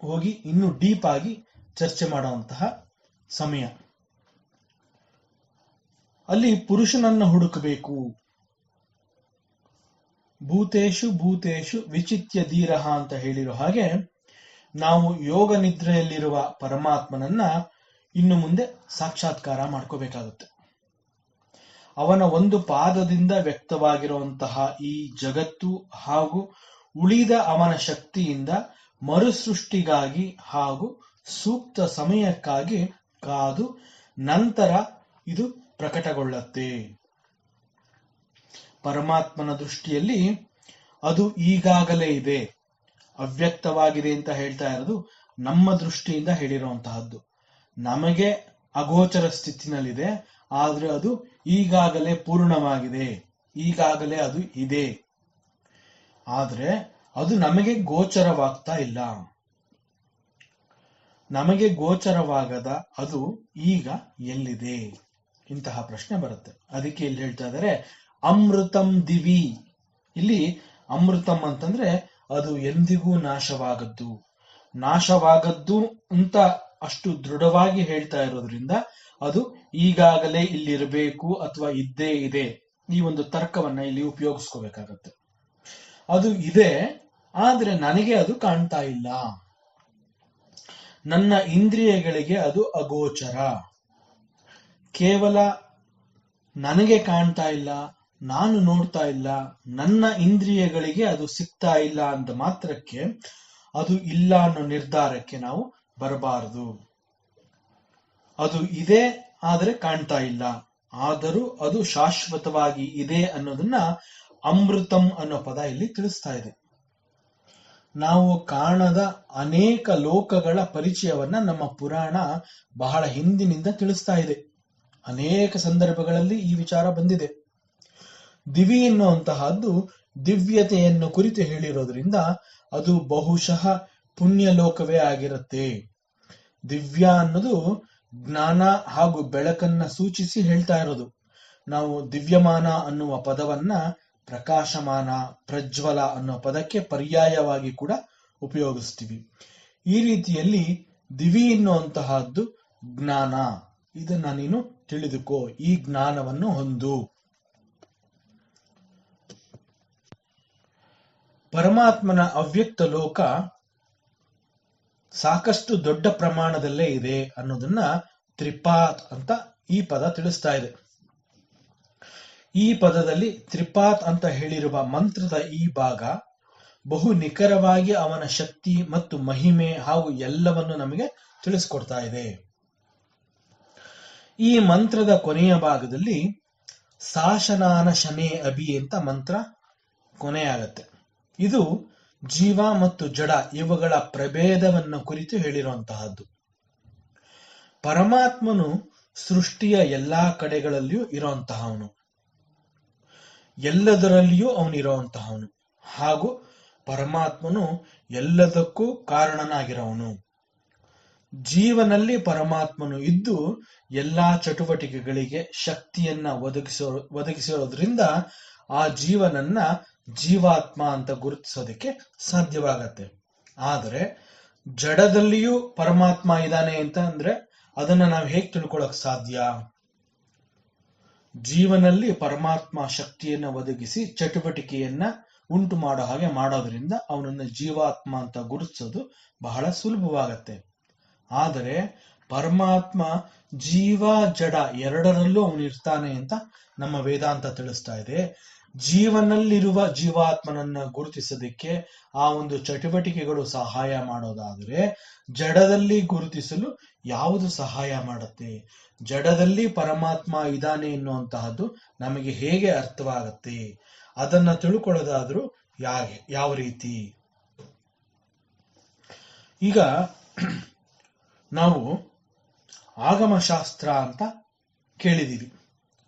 ಹೋಗಿ ಇನ್ನೂ ಡೀಪ್ ಆಗಿ ಚರ್ಚೆ ಮಾಡುವಂತಹ ಸಮಯ. ಅಲ್ಲಿ ಪುರುಷನನ್ನ ಹುಡುಕಬೇಕು. ಭೂತೇಶು ಭೂತೇಶು ವಿಚಿತ್ಯ ಧೀರಃ ಅಂತ ಹೇಳಿರೋ ಹಾಗೆ ನಾವು ಯೋಗ ನಿದ್ರೆಯಲ್ಲಿರುವ ಪರಮಾತ್ಮನನ್ನ ಇನ್ನು ಮುಂದೆ ಸಾಕ್ಷಾತ್ಕಾರ ಮಾಡ್ಕೋಬೇಕಾಗುತ್ತೆ. ಅವನ ಒಂದು ಪಾದದಿಂದ ವ್ಯಕ್ತವಾಗಿರುವಂತಹ ಈ ಜಗತ್ತು ಹಾಗೂ ಉಳಿದ ಅವನ ಶಕ್ತಿಯಿಂದ ಮರುಸೃಷ್ಟಿಗಾಗಿ ಹಾಗೂ ಸೂಕ್ತ ಸಮಯಕ್ಕಾಗಿ ಕಾದು ನಂತರ ಇದು ಪ್ರಕಟಗೊಳ್ಳುತ್ತೆ. ಪರಮಾತ್ಮನ ದೃಷ್ಟಿಯಲ್ಲಿ ಅದು ಈಗಾಗಲೇ ಇದೆ, ಅವ್ಯಕ್ತವಾಗಿದೆ ಅಂತ ಹೇಳ್ತಾ ಇರೋದು ನಮ್ಮ ದೃಷ್ಟಿಯಿಂದ ಹೇಳಿರುವಂತಹದ್ದು. ನಮಗೆ ಅಗೋಚರ ಸ್ಥಿತಿನಲ್ಲಿದೆ, ಆದ್ರೆ ಅದು ಈಗಾಗಲೇ ಪೂರ್ಣವಾಗಿದೆ, ಈಗಾಗಲೇ ಅದು ಇದೆ. ಆದ್ರೆ ಅದು ನಮಗೆ ಗೋಚರವಾಗ್ತಾ ಇಲ್ಲ. ನಮಗೆ ಗೋಚರವಾಗದ ಅದು ಈಗ ಎಲ್ಲಿದೆ? ಇಂತಹ ಪ್ರಶ್ನೆ ಬರುತ್ತೆ. ಅದಕ್ಕೆ ಇಲ್ಲಿ ಹೇಳ್ತಾ ಇದ್ದಾರೆ ಅಮೃತಂ ದಿವಿ. ಇಲ್ಲಿ ಅಮೃತಂ ಅಂತಂದ್ರೆ ಅದು ಎಂದಿಗೂ ನಾಶವಾಗದ್ದು. ನಾಶವಾಗದ್ದು ಅಂತ ಅಷ್ಟು ದೃಢವಾಗಿ ಹೇಳ್ತಾ ಇರೋದ್ರಿಂದ ಅದು ಈಗಾಗಲೇ ಇಲ್ಲಿರಬೇಕು ಅಥವಾ ಇದ್ದೇ ಇದೆ, ಈ ಒಂದು ತರ್ಕವನ್ನ ಇಲ್ಲಿ ಉಪಯೋಗಿಸ್ಕೋಬೇಕಾಗತ್ತೆ. ಅದು ಇದೆ, ಆದ್ರೆ ನನಗೆ ಅದು ಕಾಣ್ತಾ ಇಲ್ಲ. ನನ್ನ ಇಂದ್ರಿಯಗಳಿಗೆ ಅದು ಅಗೋಚರ. ಕೇವಲ ನನಗೆ ಕಾಣ್ತಾ ಇಲ್ಲ, ನಾನು ನೋಡ್ತಾ ಇಲ್ಲ, ನನ್ನ ಇಂದ್ರಿಯಗಳಿಗೆ ಅದು ಸಿಗ್ತಾ ಇಲ್ಲ ಅಂತ ಮಾತ್ರಕ್ಕೆ ಅದು ಇಲ್ಲ ಅನ್ನೋ ನಿರ್ಧಾರಕ್ಕೆ ನಾವು ಬರಬಾರದು. ಅದು ಇದೆ, ಆದರೆ ಕಾಣ್ತಾ ಇಲ್ಲ, ಆದರೂ ಅದು ಶಾಶ್ವತವಾಗಿ ಇದೆ ಅನ್ನೋದನ್ನ ಅಮೃತಂ ಅನ್ನೋ ಪದ ಇಲ್ಲಿ ತಿಳಿಸ್ತಾ ಇದೆ. ನಾವು ಕಾಣದ ಅನೇಕ ಲೋಕಗಳ ಪರಿಚಯವನ್ನ ನಮ್ಮ ಪುರಾಣ ಬಹಳ ಹಿಂದಿನಿಂದ ತಿಳಿಸ್ತಾ ಇದೆ. ಅನೇಕ ಸಂದರ್ಭಗಳಲ್ಲಿ ಈ ವಿಚಾರ ಬಂದಿದೆ. ದಿವಿ ಎನ್ನುವಂತಹದ್ದು ದಿವ್ಯತೆಯನ್ನು ಕುರಿತು ಹೇಳಿರೋದ್ರಿಂದ ಅದು ಬಹುಶಃ ಪುಣ್ಯ ಲೋಕವೇ ಆಗಿರುತ್ತೆ. ದಿವ್ಯ ಅನ್ನೋದು ಜ್ಞಾನ ಹಾಗೂ ಬೆಳಕನ್ನ ಸೂಚಿಸಿ ಹೇಳ್ತಾ ಇರೋದು. ನಾವು ದಿವ್ಯಮಾನ ಅನ್ನುವ ಪದವನ್ನ ಪ್ರಕಾಶಮಾನ, ಪ್ರಜ್ವಲ ಅನ್ನೋ ಪದಕ್ಕೆ ಪರ್ಯಾಯವಾಗಿ ಕೂಡ ಉಪಯೋಗಿಸ್ತೀವಿ. ಈ ರೀತಿಯಲ್ಲಿ ದಿವಿ ಎನ್ನುವಂತಹದ್ದು ಜ್ಞಾನ. ಇದನ್ನ ನೀನು ತಿಳಿದುಕೋ, ಈ ಜ್ಞಾನವನ್ನು ಹೊಂದು. ಪರಮಾತ್ಮನ ಅವ್ಯಕ್ತ ಲೋಕ ಸಾಕಷ್ಟು ದೊಡ್ಡ ಪ್ರಮಾಣದಲ್ಲೇ ಇದೆ ಅನ್ನೋದನ್ನ ತ್ರಿಪಾತ್ ಅಂತ ಈ ಪದ ತಿಳಿಸ್ತಾ ಇದೆ. ಈ ಪದದಲ್ಲಿ ತ್ರಿಪಾತ್ ಅಂತ ಹೇಳಿರುವ ಮಂತ್ರದ ಈ ಭಾಗ ಬಹು ನಿಖರವಾಗಿ ಅವನ ಶಕ್ತಿ ಮತ್ತು ಮಹಿಮೆ ಹಾಗೂ ಎಲ್ಲವನ್ನು ನಮಗೆ ತಿಳಿಸ್ಕೊಡ್ತಾ ಇದೆ. ಈ ಮಂತ್ರದ ಕೊನೆಯ ಭಾಗದಲ್ಲಿ ಸಾಶನಾನ ಶನೇ ಅಭಿ ಅಂತ ಮಂತ್ರ ಕೊನೆಯಾಗತ್ತೆ. ಇದು ಜೀವ ಮತ್ತು ಜಡ ಇವುಗಳ ಪ್ರಭೇದವನ್ನು ಕುರಿತು ಹೇಳಿರುವಂತಹದ್ದು. ಪರಮಾತ್ಮನು ಸೃಷ್ಟಿಯ ಎಲ್ಲಾ ಕಡೆಗಳಲ್ಲಿಯೂ ಇರುವಂತಹವನು, ಎಲ್ಲದರಲ್ಲಿಯೂ ಅವನಿರುವಂತಹವನು, ಹಾಗೂ ಪರಮಾತ್ಮನು ಎಲ್ಲದಕ್ಕೂ ಕಾರಣನಾಗಿರೋವನು. ಜೀವನಲ್ಲಿ ಪರಮಾತ್ಮನು ಇದ್ದು ಎಲ್ಲಾ ಚಟುವಟಿಕೆಗಳಿಗೆ ಶಕ್ತಿಯನ್ನ ಒದಗಿಸಿರೋದ್ರಿಂದ ಆ ಜೀವನನ್ನ ಜೀವಾತ್ಮ ಅಂತ ಗುರುತಿಸೋದಕ್ಕೆ ಸಾಧ್ಯವಾಗತ್ತೆ. ಆದರೆ ಜಡದಲ್ಲಿಯೂ ಪರಮಾತ್ಮ ಇದ್ದಾನೆ ಅಂತ ಅಂದ್ರೆ ಅದನ್ನ ನಾವು ಹೇಗೆ ತಿಳ್ಕೊಳಕ್ ಸಾಧ್ಯ? ಜೀವನಲ್ಲಿ ಪರಮಾತ್ಮ ಶಕ್ತಿಯನ್ನ ಒದಗಿಸಿ ಚಟುವಟಿಕೆಯನ್ನ ಉಂಟು ಮಾಡೋ ಹಾಗೆ ಮಾಡೋದ್ರಿಂದ ಅವನನ್ನ ಜೀವಾತ್ಮ ಅಂತ ಗುರುತಿಸೋದು ಬಹಳ ಸುಲಭವಾಗತ್ತೆ. ಆದರೆ ಪರಮಾತ್ಮ ಜೀವ ಜಡ ಎರಡರಲ್ಲೂ ಅವನಿರ್ತಾನೆ ಅಂತ ನಮ್ಮ ವೇದಾಂತ ತಿಳಿಸ್ತಾ ಇದೆ. ಜೀವನಲ್ಲಿರುವ ಜೀವಾತ್ಮನನ್ನ ಗುರುತಿಸೋದಕ್ಕೆ ಆ ಒಂದು ಚಟುವಟಿಕೆಗಳು ಸಹಾಯ ಮಾಡೋದಾದರೆ ಜಡದಲ್ಲಿ ಗುರುತಿಸಲು ಯಾವುದು ಸಹಾಯ ಮಾಡುತ್ತೆ? ಜಡದಲ್ಲಿ ಪರಮಾತ್ಮ ಇದ್ದಾನೆ ಎನ್ನುವಂತಹದ್ದು ನಮಗೆ ಹೇಗೆ ಅರ್ಥವಾಗತ್ತೆ? ಅದನ್ನ ತಿಳ್ಕೊಳ್ಳೋದಾದ್ರೂ ಯಾವ ರೀತಿ? ಈಗ ನಾವು ಆಗಮಶಾಸ್ತ್ರ ಅಂತ ಕೇಳಿದೀವಿ.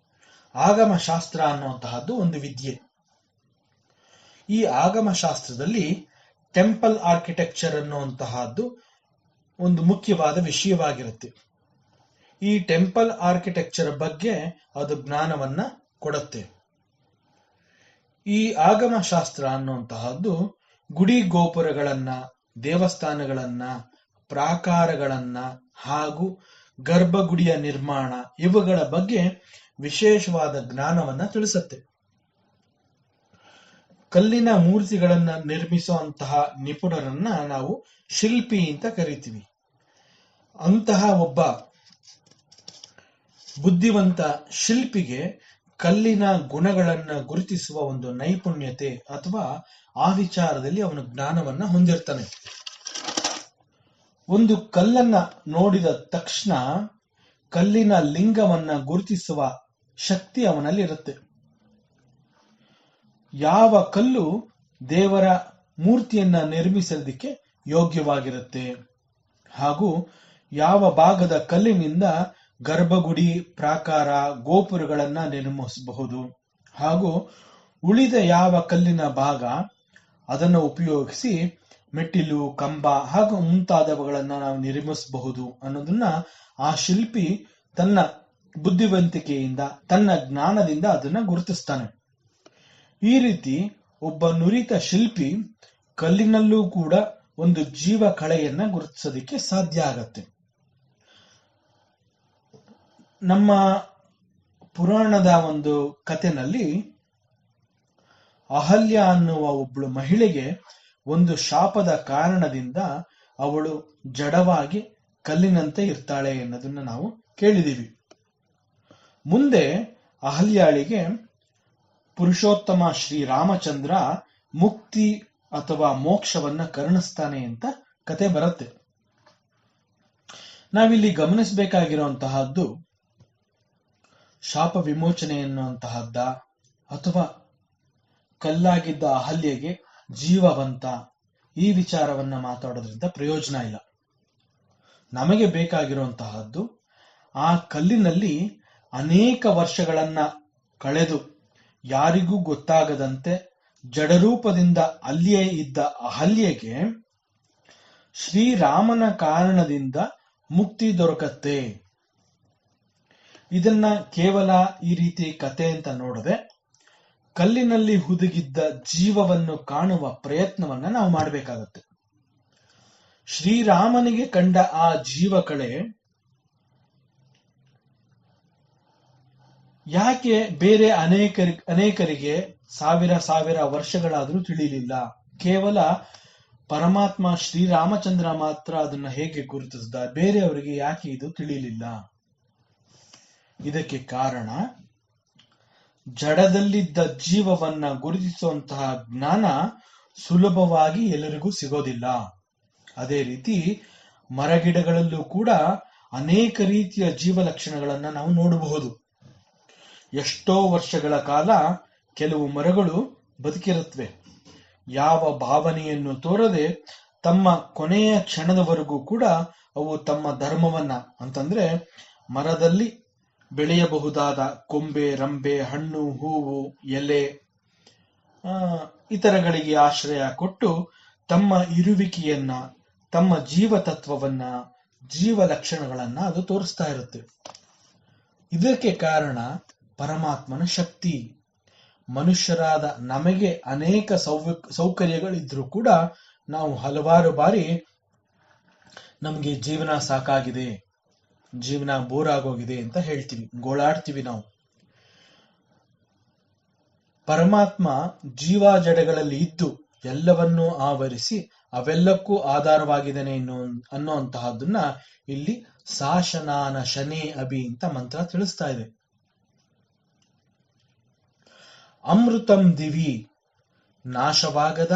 ಆಗಮಶಾಸ್ತ್ರ ಅನ್ನುವಂತಹದ್ದು ಒಂದು ವಿದ್ಯೆ. ಈ ಆಗಮಶಾಸ್ತ್ರದಲ್ಲಿ ಟೆಂಪಲ್ ಆರ್ಕಿಟೆಕ್ಚರ್ ಅನ್ನುವಂತಹದ್ದು ಒಂದು ಮುಖ್ಯವಾದ ವಿಷಯವಾಗಿರುತ್ತೆ. ಈ ಟೆಂಪಲ್ ಆರ್ಕಿಟೆಕ್ಚರ್ ಬಗ್ಗೆ ಅದು ಜ್ಞಾನವನ್ನ ಕೊಡುತ್ತೆ. ಈ ಆಗಮಶಾಸ್ತ್ರ ಅನ್ನುವಂತಹದ್ದು ಗುಡಿ ಗೋಪುರಗಳನ್ನ, ದೇವಸ್ಥಾನಗಳನ್ನ, ಪ್ರಾಕಾರಗಳನ್ನ ಹಾಗೂ ಗರ್ಭಗುಡಿಯ ನಿರ್ಮಾಣ ಇವುಗಳ ಬಗ್ಗೆ ವಿಶೇಷವಾದ ಜ್ಞಾನವನ್ನ ತಿಳಿಸುತ್ತೆ. ಕಲ್ಲಿನ ಮೂರ್ತಿಗಳನ್ನ ನಿರ್ಮಿಸುವಂತಹ ನಿಪುಣರನ್ನ ನಾವು ಶಿಲ್ಪಿ ಅಂತ ಕರಿತೀವಿ. ಅಂತಹ ಒಬ್ಬ ಬುದ್ಧಿವಂತ ಶಿಲ್ಪಿಗೆ ಕಲ್ಲಿನ ಗುಣಗಳನ್ನ ಗುರುತಿಸುವ ಒಂದು ನೈಪುಣ್ಯತೆ ಅಥವಾ ಆ ವಿಚಾರದಲ್ಲಿ ಅವನು ಜ್ಞಾನವನ್ನ ಹೊಂದಿರ್ತಾನೆ. ಒಂದು ಕಲ್ಲನ್ನ ನೋಡಿದ ತಕ್ಷಣ ಕಲ್ಲಿನ ಲಿಂಗವನ್ನ ಗುರುತಿಸುವ ಶಕ್ತಿ ಅವನಲ್ಲಿ ಇರುತ್ತೆ. ಯಾವ ಕಲ್ಲು ದೇವರ ಮೂರ್ತಿಯನ್ನ ನಿರ್ಮಿಸೋದಕ್ಕೆ ಯೋಗ್ಯವಾಗಿರುತ್ತೆ ಹಾಗೂ ಯಾವ ಭಾಗದ ಕಲ್ಲಿನಿಂದ ಗರ್ಭಗುಡಿ, ಪ್ರಾಕಾರ, ಗೋಪುರಗಳನ್ನ ನಿರ್ಮಿಸಬಹುದು ಹಾಗೂ ಉಳಿದ ಯಾವ ಕಲ್ಲಿನ ಭಾಗ ಅದನ್ನು ಉಪಯೋಗಿಸಿ ಮೆಟ್ಟಿಲು, ಕಂಬ ಹಾಗೂ ಮುಂತಾದವುಗಳನ್ನ ನಾವು ನಿರ್ಮಿಸಬಹುದು ಅನ್ನೋದನ್ನ ಆ ಶಿಲ್ಪಿ ತನ್ನ ಬುದ್ಧಿವಂತಿಕೆಯಿಂದ, ತನ್ನ ಜ್ಞಾನದಿಂದ ಅದನ್ನ ಗುರುತಿಸ್ತಾನೆ. ಈ ರೀತಿ ಒಬ್ಬ ನುರಿತ ಶಿಲ್ಪಿ ಕಲ್ಲಿನಲ್ಲೂ ಕೂಡ ಒಂದು ಜೀವ ಕಳೆಯನ್ನ ಗುರುತಿಸೋದಕ್ಕೆ ಸಾಧ್ಯ ಆಗತ್ತೆ. ನಮ್ಮ ಪುರಾಣದ ಒಂದು ಕಥೆನಲ್ಲಿ ಅಹಲ್ಯ ಅನ್ನುವ ಒಬ್ಬಳು ಮಹಿಳೆಗೆ ಒಂದು ಶಾಪದ ಕಾರಣದಿಂದ ಅವಳು ಜಡವಾಗಿ ಕಲ್ಲಿನಂತೆ ಇರ್ತಾಳೆ ಎನ್ನುವುದನ್ನು ನಾವು ಕೇಳಿದೀವಿ. ಮುಂದೆ ಅಹಲ್ಯಾಳಿಗೆ ಪುರುಷೋತ್ತಮ ಶ್ರೀರಾಮಚಂದ್ರ ಮುಕ್ತಿ ಅಥವಾ ಮೋಕ್ಷವನ್ನ ಕರುಣಿಸ್ತಾನೆ ಅಂತ ಕತೆ ಬರುತ್ತೆ. ನಾವಿಲ್ಲಿ ಗಮನಿಸಬೇಕಾಗಿರುವಂತಹದ್ದು ಶಾಪ ವಿಮೋಚನೆ ಎನ್ನುವಂತಹದ್ದ ಅಥವಾ ಕಲ್ಲಾಗಿದ್ದ ಅಹಲ್ಯೆಗೆ ಜೀವವಂತ ಈ ವಿಚಾರವನ್ನ ಮಾತಾಡೋದ್ರಿಂದ ಪ್ರಯೋಜನ ಇಲ್ಲ. ನಮಗೆ ಬೇಕಾಗಿರುವಂತಹದ್ದು ಆ ಕಲ್ಲಿನಲ್ಲಿ ಅನೇಕ ವರ್ಷಗಳನ್ನ ಕಳೆದು ಯಾರಿಗೂ ಗೊತ್ತಾಗದಂತೆ ಜಡರೂಪದಿಂದ ಅಲ್ಲಿಯೇ ಇದ್ದ ಅಹಲ್ಯೆಗೆ ಶ್ರೀರಾಮನ ಕಾರಣದಿಂದ ಮುಕ್ತಿ ದೊರಕತ್ತೆ. ಇದನ್ನ ಕೇವಲ ಈ ರೀತಿ ಕತೆ ಅಂತ ನೋಡದೆ ಕಲ್ಲಿನಲ್ಲಿ ಹುದುಗಿದ್ದ ಜೀವವನ್ನು ಕಾಣುವ ಪ್ರಯತ್ನವನ್ನ ನಾವು ಮಾಡಬೇಕಾಗತ್ತೆ. ಶ್ರೀರಾಮನಿಗೆ ಕಂಡ ಆ ಜೀವಕಳೆ ಯಾಕೆ ಬೇರೆ ಅನೇಕರಿಗೆ ಸಾವಿರ ವರ್ಷಗಳಾದರೂ ತಿಳಿಯಲಿಲ್ಲ? ಕೇವಲ ಪರಮಾತ್ಮ ಶ್ರೀರಾಮಚಂದ್ರ ಮಾತ್ರ ಅದನ್ನ ಹೇಗೆ ಗುರುತಿಸಿದ, ಬೇರೆಯವರಿಗೆ ಯಾಕೆ ಇದು ತಿಳಿಯಲಿಲ್ಲ? ಇದಕ್ಕೆ ಕಾರಣ ಜಡದಲ್ಲಿದ್ದ ಜೀವವನ್ನ ಗುರುತಿಸುವಂತಹ ಜ್ಞಾನ ಸುಲಭವಾಗಿ ಎಲ್ಲರಿಗೂ ಸಿಗೋದಿಲ್ಲ. ಅದೇ ರೀತಿ ಮರಗಿಡಗಳಲ್ಲೂ ಕೂಡ ಅನೇಕ ರೀತಿಯ ಜೀವ ಲಕ್ಷಣಗಳನ್ನ ನಾವು ನೋಡಬಹುದು. ಎಷ್ಟೋ ವರ್ಷಗಳ ಕಾಲ ಕೆಲವು ಮರಗಳು ಬದುಕಿರುತ್ತವೆ. ಯಾವ ಭಾವನೆಯನ್ನು ತೋರದೆ ತಮ್ಮ ಕೊನೆಯ ಕ್ಷಣದವರೆಗೂ ಕೂಡ ಅವು ತಮ್ಮ ಧರ್ಮವನ್ನ, ಅಂತಂದ್ರೆ ಮರದಲ್ಲಿ ಬೆಳೆಯಬಹುದಾದ ಕೊಂಬೆ, ರಂಬೆ, ಹಣ್ಣು, ಹೂವು, ಎಲೆ ಇತರಗಳಿಗೆ ಆಶ್ರಯ ಕೊಟ್ಟು ತಮ್ಮ ಇರುವಿಕೆಯನ್ನ, ತಮ್ಮ ಜೀವತತ್ವವನ್ನ, ಜೀವ ಲಕ್ಷಣಗಳನ್ನ ಅದು ತೋರಿಸ್ತಾ ಇರುತ್ತೆ. ಇದಕ್ಕೆ ಕಾರಣ ಪರಮಾತ್ಮನ ಶಕ್ತಿ. ಮನುಷ್ಯರಾದ ನಮಗೆ ಅನೇಕ ಸೌಕರ್ಯಗಳಿದ್ರೂ ಕೂಡ ನಾವು ಹಲವಾರು ಬಾರಿ ನಮಗೆ ಜೀವನ ಸಾಕಾಗಿದೆ, ಜೀವನ ಬೋರ್ ಆಗೋಗಿದೆ ಅಂತ ಹೇಳ್ತೀವಿ, ಗೋಳಾಡ್ತೀವಿ ನಾವು. ಪರಮಾತ್ಮ ಜೀವ ಜಡಗಳಲ್ಲಿ ಇದ್ದು ಎಲ್ಲವನ್ನೂ ಆವರಿಸಿ ಅವೆಲ್ಲಕ್ಕೂ ಆಧಾರವಾಗಿದ್ದಾನೆ ಅನ್ನುವಂತಹದನ್ನ ಇಲ್ಲಿ ಸಾಶನಾನ ಶನೇ ಅಭಿ ಅಂತ ಮಂತ್ರ ತಿಳಿಸ್ತಾ ಇದೆ. ಅಮೃತಂ ದಿವಿ, ನಾಶವಾಗದ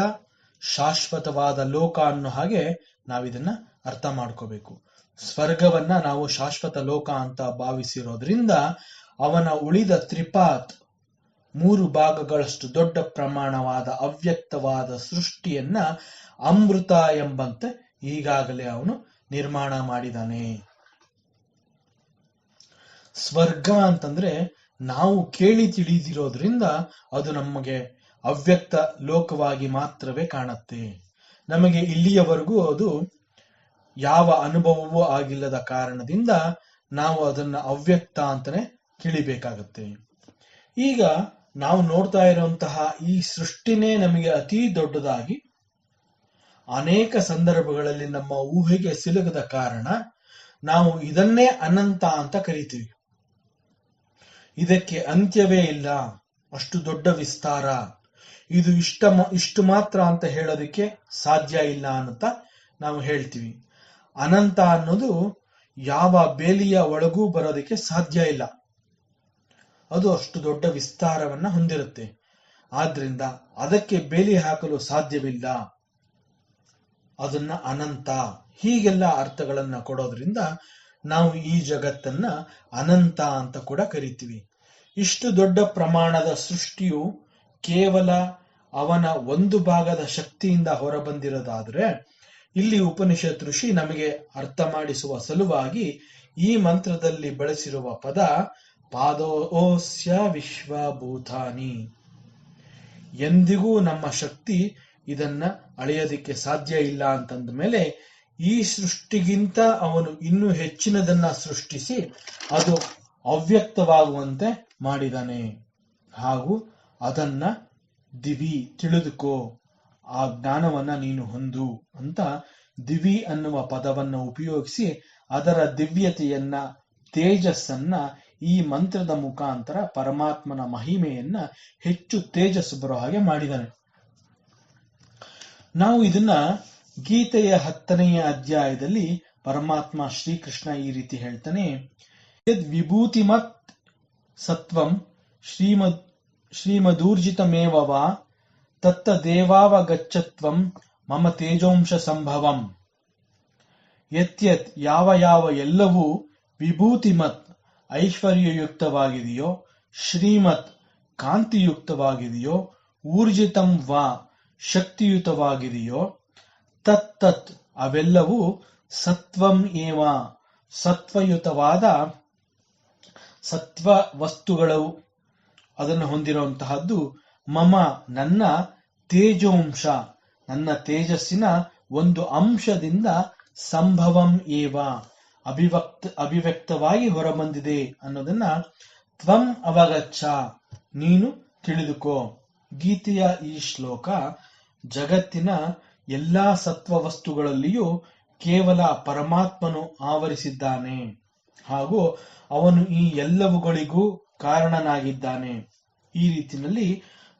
ಶಾಶ್ವತವಾದ ಲೋಕ ಅನ್ನೋ ಹಾಗೆ ನಾವಿದನ್ನ ಅರ್ಥ ಮಾಡ್ಕೋಬೇಕು. ಸ್ವರ್ಗವನ್ನ ನಾವು ಶಾಶ್ವತ ಲೋಕ ಅಂತ ಭಾವಿಸಿರೋದ್ರಿಂದ ಅವನ ಉಳಿದ ತ್ರಿಪಾತ್, 3 ಭಾಗಗಳಷ್ಟು ದೊಡ್ಡ ಪ್ರಮಾಣವಾದ ಅವ್ಯಕ್ತವಾದ ಸೃಷ್ಟಿಯನ್ನ ಅಮೃತ ಎಂಬಂತೆ ಈಗಾಗಲೇ ಅವನು ನಿರ್ಮಾಣ ಮಾಡಿದಾನೆ. ಸ್ವರ್ಗ ಅಂತಂದ್ರೆ ನಾವು ಕೇಳಿ ತಿಳಿದಿರೋದ್ರಿಂದ ಅದು ನಮಗೆ ಅವ್ಯಕ್ತ ಲೋಕವಾಗಿ ಮಾತ್ರವೇ ಕಾಣುತ್ತೆ. ನಮಗೆ ಇಲ್ಲಿಯವರೆಗೂ ಅದು ಯಾವ ಅನುಭವವೂ ಆಗಿಲ್ಲದ ಕಾರಣದಿಂದ ನಾವು ಅದನ್ನ ಅವ್ಯಕ್ತ ಅಂತಾನೆ ತಿಳಿಬೇಕಾಗತ್ತೆ. ಈಗ ನಾವು ನೋಡ್ತಾ ಇರುವಂತಹ ಈ ಸೃಷ್ಟಿನೇ ನಮಗೆ ಅತಿ ದೊಡ್ಡದಾಗಿ ಅನೇಕ ಸಂದರ್ಭಗಳಲ್ಲಿ ನಮ್ಮ ಊಹೆಗೆ ಸಿಲುಕದ ಕಾರಣ ನಾವು ಇದನ್ನೇ ಅನಂತ ಅಂತ ಕರಿತೀವಿ. ಇದಕ್ಕೆ ಅಂತ್ಯವೇ ಇಲ್ಲ, ಅಷ್ಟು ದೊಡ್ಡ ವಿಸ್ತಾರ. ಇದು ಇಷ್ಟು ಮಾತ್ರ ಅಂತ ಹೇಳೋದಕ್ಕೆ ಸಾಧ್ಯ ಇಲ್ಲ ಅಂತ ನಾವು ಹೇಳ್ತೀವಿ. ಅನಂತ ಅನ್ನೋದು ಯಾವ ಬೇಲಿಯ ಒಳಗೂ ಬರೋದಕ್ಕೆ ಸಾಧ್ಯ ಇಲ್ಲ, ಅದು ಅಷ್ಟು ದೊಡ್ಡ ವಿಸ್ತಾರವನ್ನ ಹೊಂದಿರುತ್ತೆ. ಆದ್ರಿಂದ ಅದಕ್ಕೆ ಬೇಲಿ ಹಾಕಲು ಸಾಧ್ಯವಿಲ್ಲ, ಅದನ್ನ ಅನಂತ, ಹೀಗೆಲ್ಲ ಅರ್ಥಗಳನ್ನ ಕೊಡೋದ್ರಿಂದ ನಾವು ಈ ಜಗತ್ತನ್ನ ಅನಂತ ಅಂತ ಕೂಡ ಕರಿತೀವಿ. ಇಷ್ಟು ದೊಡ್ಡ ಪ್ರಮಾಣದ ಸೃಷ್ಟಿಯು ಕೇವಲ ಅವನ ಒಂದು ಭಾಗದ ಶಕ್ತಿಯಿಂದ ಹೊರಬಂದಿರೋದಾದ್ರೆ, ಇಲ್ಲಿ ಉಪನಿಷತ್ ಋಷಿ ನಮಗೆ ಅರ್ಥ ಮಾಡಿಸುವ ಸಲುವಾಗಿ ಈ ಮಂತ್ರದಲ್ಲಿ ಬಳಸಿರುವ ಪದ ಪಾದೋಸ್ಯ ವಿಶ್ವಭೂತಾನಿ. ಎಂದಿಗೂ ನಮ್ಮ ಶಕ್ತಿ ಇದನ್ನ ಅಳೆಯೋದಿಕ್ಕೆ ಸಾಧ್ಯ ಇಲ್ಲ ಅಂತಂದ ಮೇಲೆ ಈ ಸೃಷ್ಟಿಗಿಂತ ಅವನು ಇನ್ನೂ ಹೆಚ್ಚಿನದನ್ನ ಸೃಷ್ಟಿಸಿ ಅದು ಅವ್ಯಕ್ತವಾಗುವಂತೆ ಮಾಡಿದಾನೆ. ಹಾಗೂ ಅದನ್ನ ದಿವಿ, ತಿಳಿದುಕೋ, ಆ ಜ್ಞಾನವನ್ನ ನೀನು ಹೊಂದು ಅಂತ ದಿವಿ ಅನ್ನುವ ಪದವನ್ನ ಉಪಯೋಗಿಸಿ ಅದರ ದಿವ್ಯತೆಯನ್ನ, ತೇಜಸ್ಸನ್ನ ಈ ಮಂತ್ರದ ಮುಖಾಂತರ ಪರಮಾತ್ಮನ ಮಹಿಮೆಯನ್ನ ಹೆಚ್ಚು ತೇಜಸ್ಸು ಬರೋ ಹಾಗೆ ಮಾಡಿದಾನೆ. ನಾವು ಇದನ್ನ ಗೀತೆಯ 10ನೇ ಅಧ್ಯಾಯದಲ್ಲಿ ಪರಮಾತ್ಮ ಶ್ರೀಕೃಷ್ಣ ಈ ರೀತಿ ಹೇಳ್ತಾನೆ, ಯದ್ ವಿಭೂತಿಮತ್ ಸತ್ವಂ ಶ್ರೀಮದೂರ್ಜಿತಮೇವ ತತ್ತ ದೇವಾವಗಚ್ಚತ್ವಂ ಮಮ ತೇಜೋಂಶ ಸಂಭವಂ. ಯತ್ಯತ್ ಯಾವ ಎಲ್ಲವೂ ವಿಭೂತಿಮತ್ ಐಶ್ವರ್ಯಯುಕ್ತವಾಗಿದೆಯೋ, ಶ್ರೀಮತ್ ಕಾಂತಿಯುಕ್ತವಾಗಿದೆಯೋ, ಊರ್ಜಿತಂ ವಾ ಶಕ್ತಿಯುತವಾಗಿದೆಯೋ, ತತ್ತತ್ ಅವೆಲ್ಲವೂ ಸತ್ವಂ ಏವ ಸತ್ವಯುತವಾದ ಸತ್ವ ವಸ್ತುಗಳು, ಅದನ್ನು ಹೊಂದಿರುವಂತಹದ್ದು. ಮಮ ನನ್ನ ತೇಜೋಂಶ ನನ್ನ ತೇಜಸ್ಸಿನ ಒಂದು ಅಂಶದಿಂದ ಸಂಭವಂ ಏವ ಅಭಿವ್ಯಕ್ತವಾಗಿ ಹೊರಬಂದಿದೆ ಅನ್ನೋದನ್ನ ತ್ವಂ ಅವಗಚ್ಚ ನೀನು ತಿಳಿದುಕೋ. ಗೀತೆಯ ಈ ಶ್ಲೋಕ ಜಗತ್ತಿನ ಎಲ್ಲಾ ಸತ್ವ ವಸ್ತುಗಳಲ್ಲಿಯೂ ಕೇವಲ ಪರಮಾತ್ಮನು ಆವರಿಸಿದ್ದಾನೆ ಹಾಗೂ ಅವನು ಈ ಎಲ್ಲವುಗಳಿಗೂ ಕಾರಣನಾಗಿದ್ದಾನೆ. ಈ ರೀತಿಯಲ್ಲಿ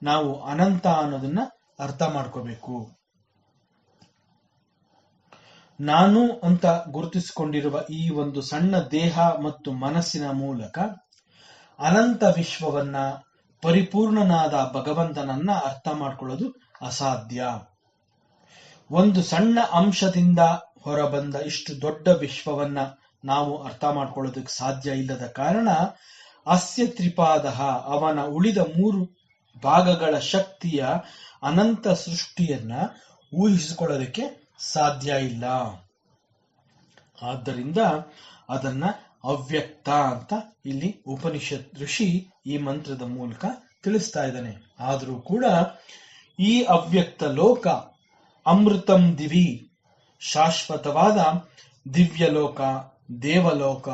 ನಾವು ಅನಂತ ಅನ್ನೋದನ್ನ ಅರ್ಥ ಮಾಡ್ಕೋಬೇಕು. ನಾನು ಅಂತ ಗುರುತಿಸಿಕೊಂಡಿರುವ ಈ ಒಂದು ಸಣ್ಣ ದೇಹ ಮತ್ತು ಮನಸ್ಸಿನ ಮೂಲಕ ಅನಂತ ವಿಶ್ವವನ್ನ, ಪರಿಪೂರ್ಣನಾದ ಭಗವಂತನನ್ನ ಅರ್ಥ ಮಾಡ್ಕೊಳ್ಳೋದು ಅಸಾಧ್ಯ. ಒಂದು ಸಣ್ಣ ಅಂಶದಿಂದ ಹೊರಬಂದ ಇಷ್ಟು ದೊಡ್ಡ ವಿಶ್ವವನ್ನ ನಾವು ಅರ್ಥ ಮಾಡ್ಕೊಳ್ಳೋದಕ್ಕೆ ಸಾಧ್ಯ ಇಲ್ಲದ ಕಾರಣ ಅಸ್ಯ ತ್ರಿಪಾದ ಅವನ ಉಳಿದ 3 ಭಾಗಗಳ ಶಕ್ತಿಯ ಅನಂತ ಸೃಷ್ಟಿಯನ್ನ ಊಹಿಸಿಕೊಳ್ಳೋದಕ್ಕೆ ಸಾಧ್ಯ ಇಲ್ಲ. ಆದ್ದರಿಂದ ಅದನ್ನ ಅವ್ಯಕ್ತ ಅಂತ ಇಲ್ಲಿ ಉಪನಿಷತ್ ಋಷಿ ಈ ಮಂತ್ರದ ಮೂಲಕ ತಿಳಿಸ್ತಾ ಇದ್ದಾನೆ. ಆದರೂ ಕೂಡ ಈ ಅವ್ಯಕ್ತ ಲೋಕ ಅಮೃತಂ ದಿವಿ ಶಾಶ್ವತವಾದ ದಿವ್ಯ ಲೋಕ, ದೇವಲೋಕ,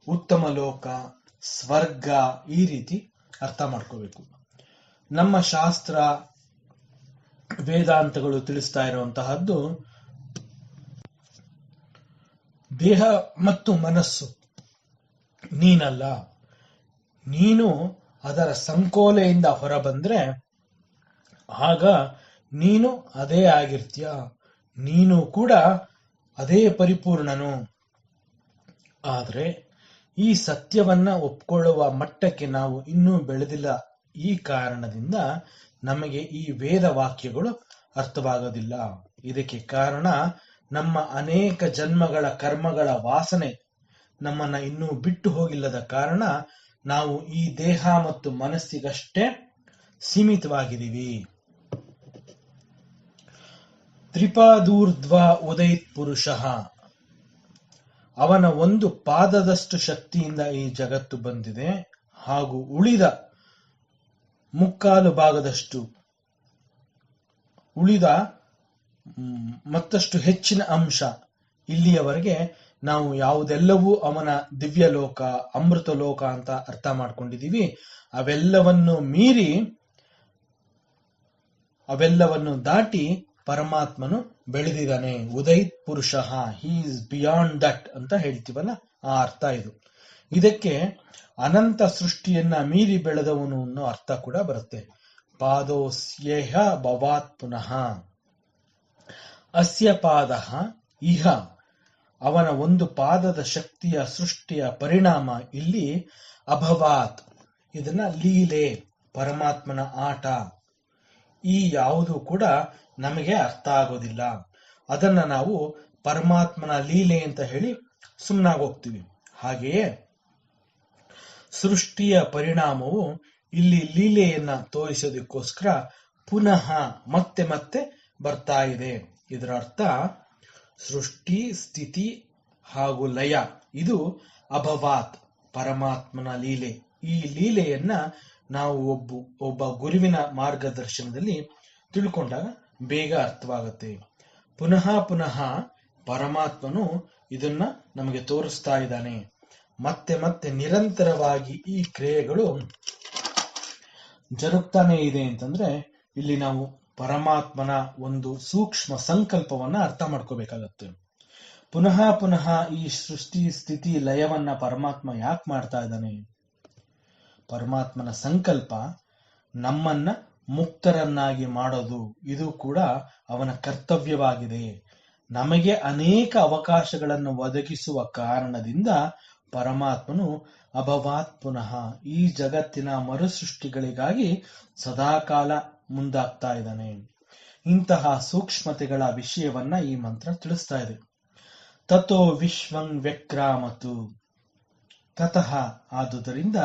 ಉತ್ತಮ ಲೋಕ, ಸ್ವರ್ಗ, ಈ ರೀತಿ ಅರ್ಥ ಮಾಡ್ಕೋಬೇಕು. ನಮ್ಮ ಶಾಸ್ತ್ರ ವೇದಾಂತಗಳು ತಿಳಿಸ್ತಾ ಇರುವಂತಹದ್ದು ದೇಹ ಮತ್ತು ಮನಸ್ಸು ನೀನಲ್ಲ, ನೀನು ಅದರ ಸಂಕೋಲೆಯಿಂದ ಹೊರಬಂದ್ರೆ ಆಗ ನೀನು ಅದೇ ಆಗಿರ್ತೀಯ, ನೀನು ಕೂಡ ಅದೇ ಪರಿಪೂರ್ಣನು. ಆದ್ರೆ ಈ ಸತ್ಯವನ್ನ ಒಪ್ಕೊಳ್ಳುವ ಮಟ್ಟಕ್ಕೆ ನಾವು ಇನ್ನೂ ಬೆಳೆದಿಲ್ಲ. ಈ ಕಾರಣದಿಂದ ನಮಗೆ ಈ ವೇದ ವಾಕ್ಯಗಳು ಅರ್ಥವಾಗೋದಿಲ್ಲ. ಇದಕ್ಕೆ ಕಾರಣ ನಮ್ಮ ಅನೇಕ ಜನ್ಮಗಳ ಕರ್ಮಗಳ ವಾಸನೆ ನಮ್ಮನ್ನ ಇನ್ನೂ ಬಿಟ್ಟು ಹೋಗಿಲ್ಲದ ಕಾರಣ ನಾವು ಈ ದೇಹ ಮತ್ತು ಮನಸ್ಸಿಗಷ್ಟೇ ಸೀಮಿತವಾಗಿದ್ದೀವಿ. ತ್ರಿಪಾದೂರ್ಧ್ವ ಉದಯಿತ್ ಪುರುಷಃ ಅವನ ಒಂದು ಪಾದದಷ್ಟು ಶಕ್ತಿಯಿಂದ ಈ ಜಗತ್ತು ಬಂದಿದೆ ಹಾಗೂ ಉಳಿದ 3/4 ಭಾಗದಷ್ಟು ಉಳಿದ ಮತ್ತಷ್ಟು ಹೆಚ್ಚಿನ ಅಂಶ ಇಲ್ಲಿಯವರೆಗೆ ನಾವು ಯಾವುದೆಲ್ಲವೂ ಅವನ ದಿವ್ಯ ಲೋಕ, ಅಮೃತ ಲೋಕ ಅಂತ ಅರ್ಥ ಮಾಡ್ಕೊಂಡಿದೀವಿ. ಅವೆಲ್ಲವನ್ನು ಮೀರಿ, ಅವೆಲ್ಲವನ್ನು ದಾಟಿ ಪರಮಾತ್ಮನು ಬೆಳೆದಿದ್ದಾನೆ. ಉದಯಿತ್ ಪುರುಷ, ಹಿ ಇಸ್ ಬಿಯಾಂಡ್ ದಟ್ ಅಂತ ಹೇಳ್ತೀವಲ್ಲ, ಆ ಅರ್ಥ ಇದು. ಇದಕ್ಕೆ ಅನಂತ ಸೃಷ್ಟಿಯನ್ನ ಮೀರಿ ಬೆಳೆದವನು ಅನ್ನೋ ಅರ್ಥ ಕೂಡ ಬರುತ್ತೆ. ಪಾದೋಸ್ಯೇಹ ಭವಾತ್ ಪುನಃ ಅಸ್ಯ ಪಾದ ಇಹ ಅವನ ಒಂದು ಪಾದದ ಶಕ್ತಿಯ ಸೃಷ್ಟಿಯ ಪರಿಣಾಮ ಇಲ್ಲಿ ಅಭವಾತ್. ಇದನ್ನ ಲೀಲೆ, ಪರಮಾತ್ಮನ ಆಟ, ಈ ಯಾವುದು ಕೂಡ ನಮಗೆ ಅರ್ಥ ಆಗೋದಿಲ್ಲ. ಅದನ್ನ ನಾವು ಪರಮಾತ್ಮನ ಲೀಲೆ ಅಂತ ಹೇಳಿ ಸುಮ್ಮನಾಗೋಗ್ತೀವಿ. ಹಾಗೆಯೇ ಸೃಷ್ಟಿಯ ಪರಿಣಾಮವು ಇಲ್ಲಿ ಲೀಲೆಯನ್ನ ತೋರಿಸೋದಕ್ಕೋಸ್ಕರ ಪುನಃ ಮತ್ತೆ ಮತ್ತೆ ಬರ್ತಾ ಇದೆ. ಇದರ ಅರ್ಥ ಸೃಷ್ಟಿ, ಸ್ಥಿತಿ ಹಾಗೂ ಲಯ ಇದು ಅಭವಾತ್, ಪರಮಾತ್ಮನ ಲೀಲೆ. ಈ ಲೀಲೆಯನ್ನ ನಾವು ಒಬ್ಬ ಗುರುವಿನ ಮಾರ್ಗದರ್ಶನದಲ್ಲಿ ತಿಳ್ಕೊಂಡಾಗ ಬೇಗ ಅರ್ಥವಾಗುತ್ತೆ. ಪುನಃ ಪುನಃ ಪರಮಾತ್ಮನು ಇದನ್ನ ನಮಗೆ ತೋರಿಸ್ತಾ ಇದ್ದಾನೆ. ಮತ್ತೆ ಮತ್ತೆ ನಿರಂತರವಾಗಿ ಈ ಕ್ರಿಯೆಗಳು ಜರುಗ್ತಾನೆ ಇದೆ ಅಂತಂದ್ರೆ ಇಲ್ಲಿ ನಾವು ಪರಮಾತ್ಮನ ಒಂದು ಸೂಕ್ಷ್ಮ ಸಂಕಲ್ಪವನ್ನ ಅರ್ಥ ಮಾಡ್ಕೋಬೇಕಾಗತ್ತೆ. ಪುನಃ ಪುನಃ ಈ ಸೃಷ್ಟಿ, ಸ್ಥಿತಿ, ಲಯವನ್ನ ಪರಮಾತ್ಮ ಯಾಕೆ ಮಾಡ್ತಾ ಇದ್ದಾನೆ? ಪರಮಾತ್ಮನ ಸಂಕಲ್ಪ ನಮ್ಮನ್ನ ಮುಕ್ತರನ್ನಾಗಿ ಮಾಡೋದು. ಇದು ಕೂಡ ಅವನ ಕರ್ತವ್ಯವಾಗಿದೆ. ನಮಗೆ ಅನೇಕ ಅವಕಾಶಗಳನ್ನು ಒದಗಿಸುವ ಕಾರಣದಿಂದ ಪರಮಾತ್ಮನು ಅಭವಾತ್ ಪುನಃ ಈ ಜಗತ್ತಿನ ಮರುಸೃಷ್ಟಿಗಳಿಗಾಗಿ ಸದಾಕಾಲ ಮುಂದಾಗ್ತಾ ಇದ್ದಾನೆ. ಇಂತಹ ಸೂಕ್ಷ್ಮತೆಗಳ ವಿಷಯವನ್ನ ಈ ಮಂತ್ರ ತಿಳಿಸ್ತಾ ಇದೆ. ತಥೋ ವಿಶ್ವಂ ವ್ಯಕ್ರಾಮತು ತತಃ ಆದುದರಿಂದ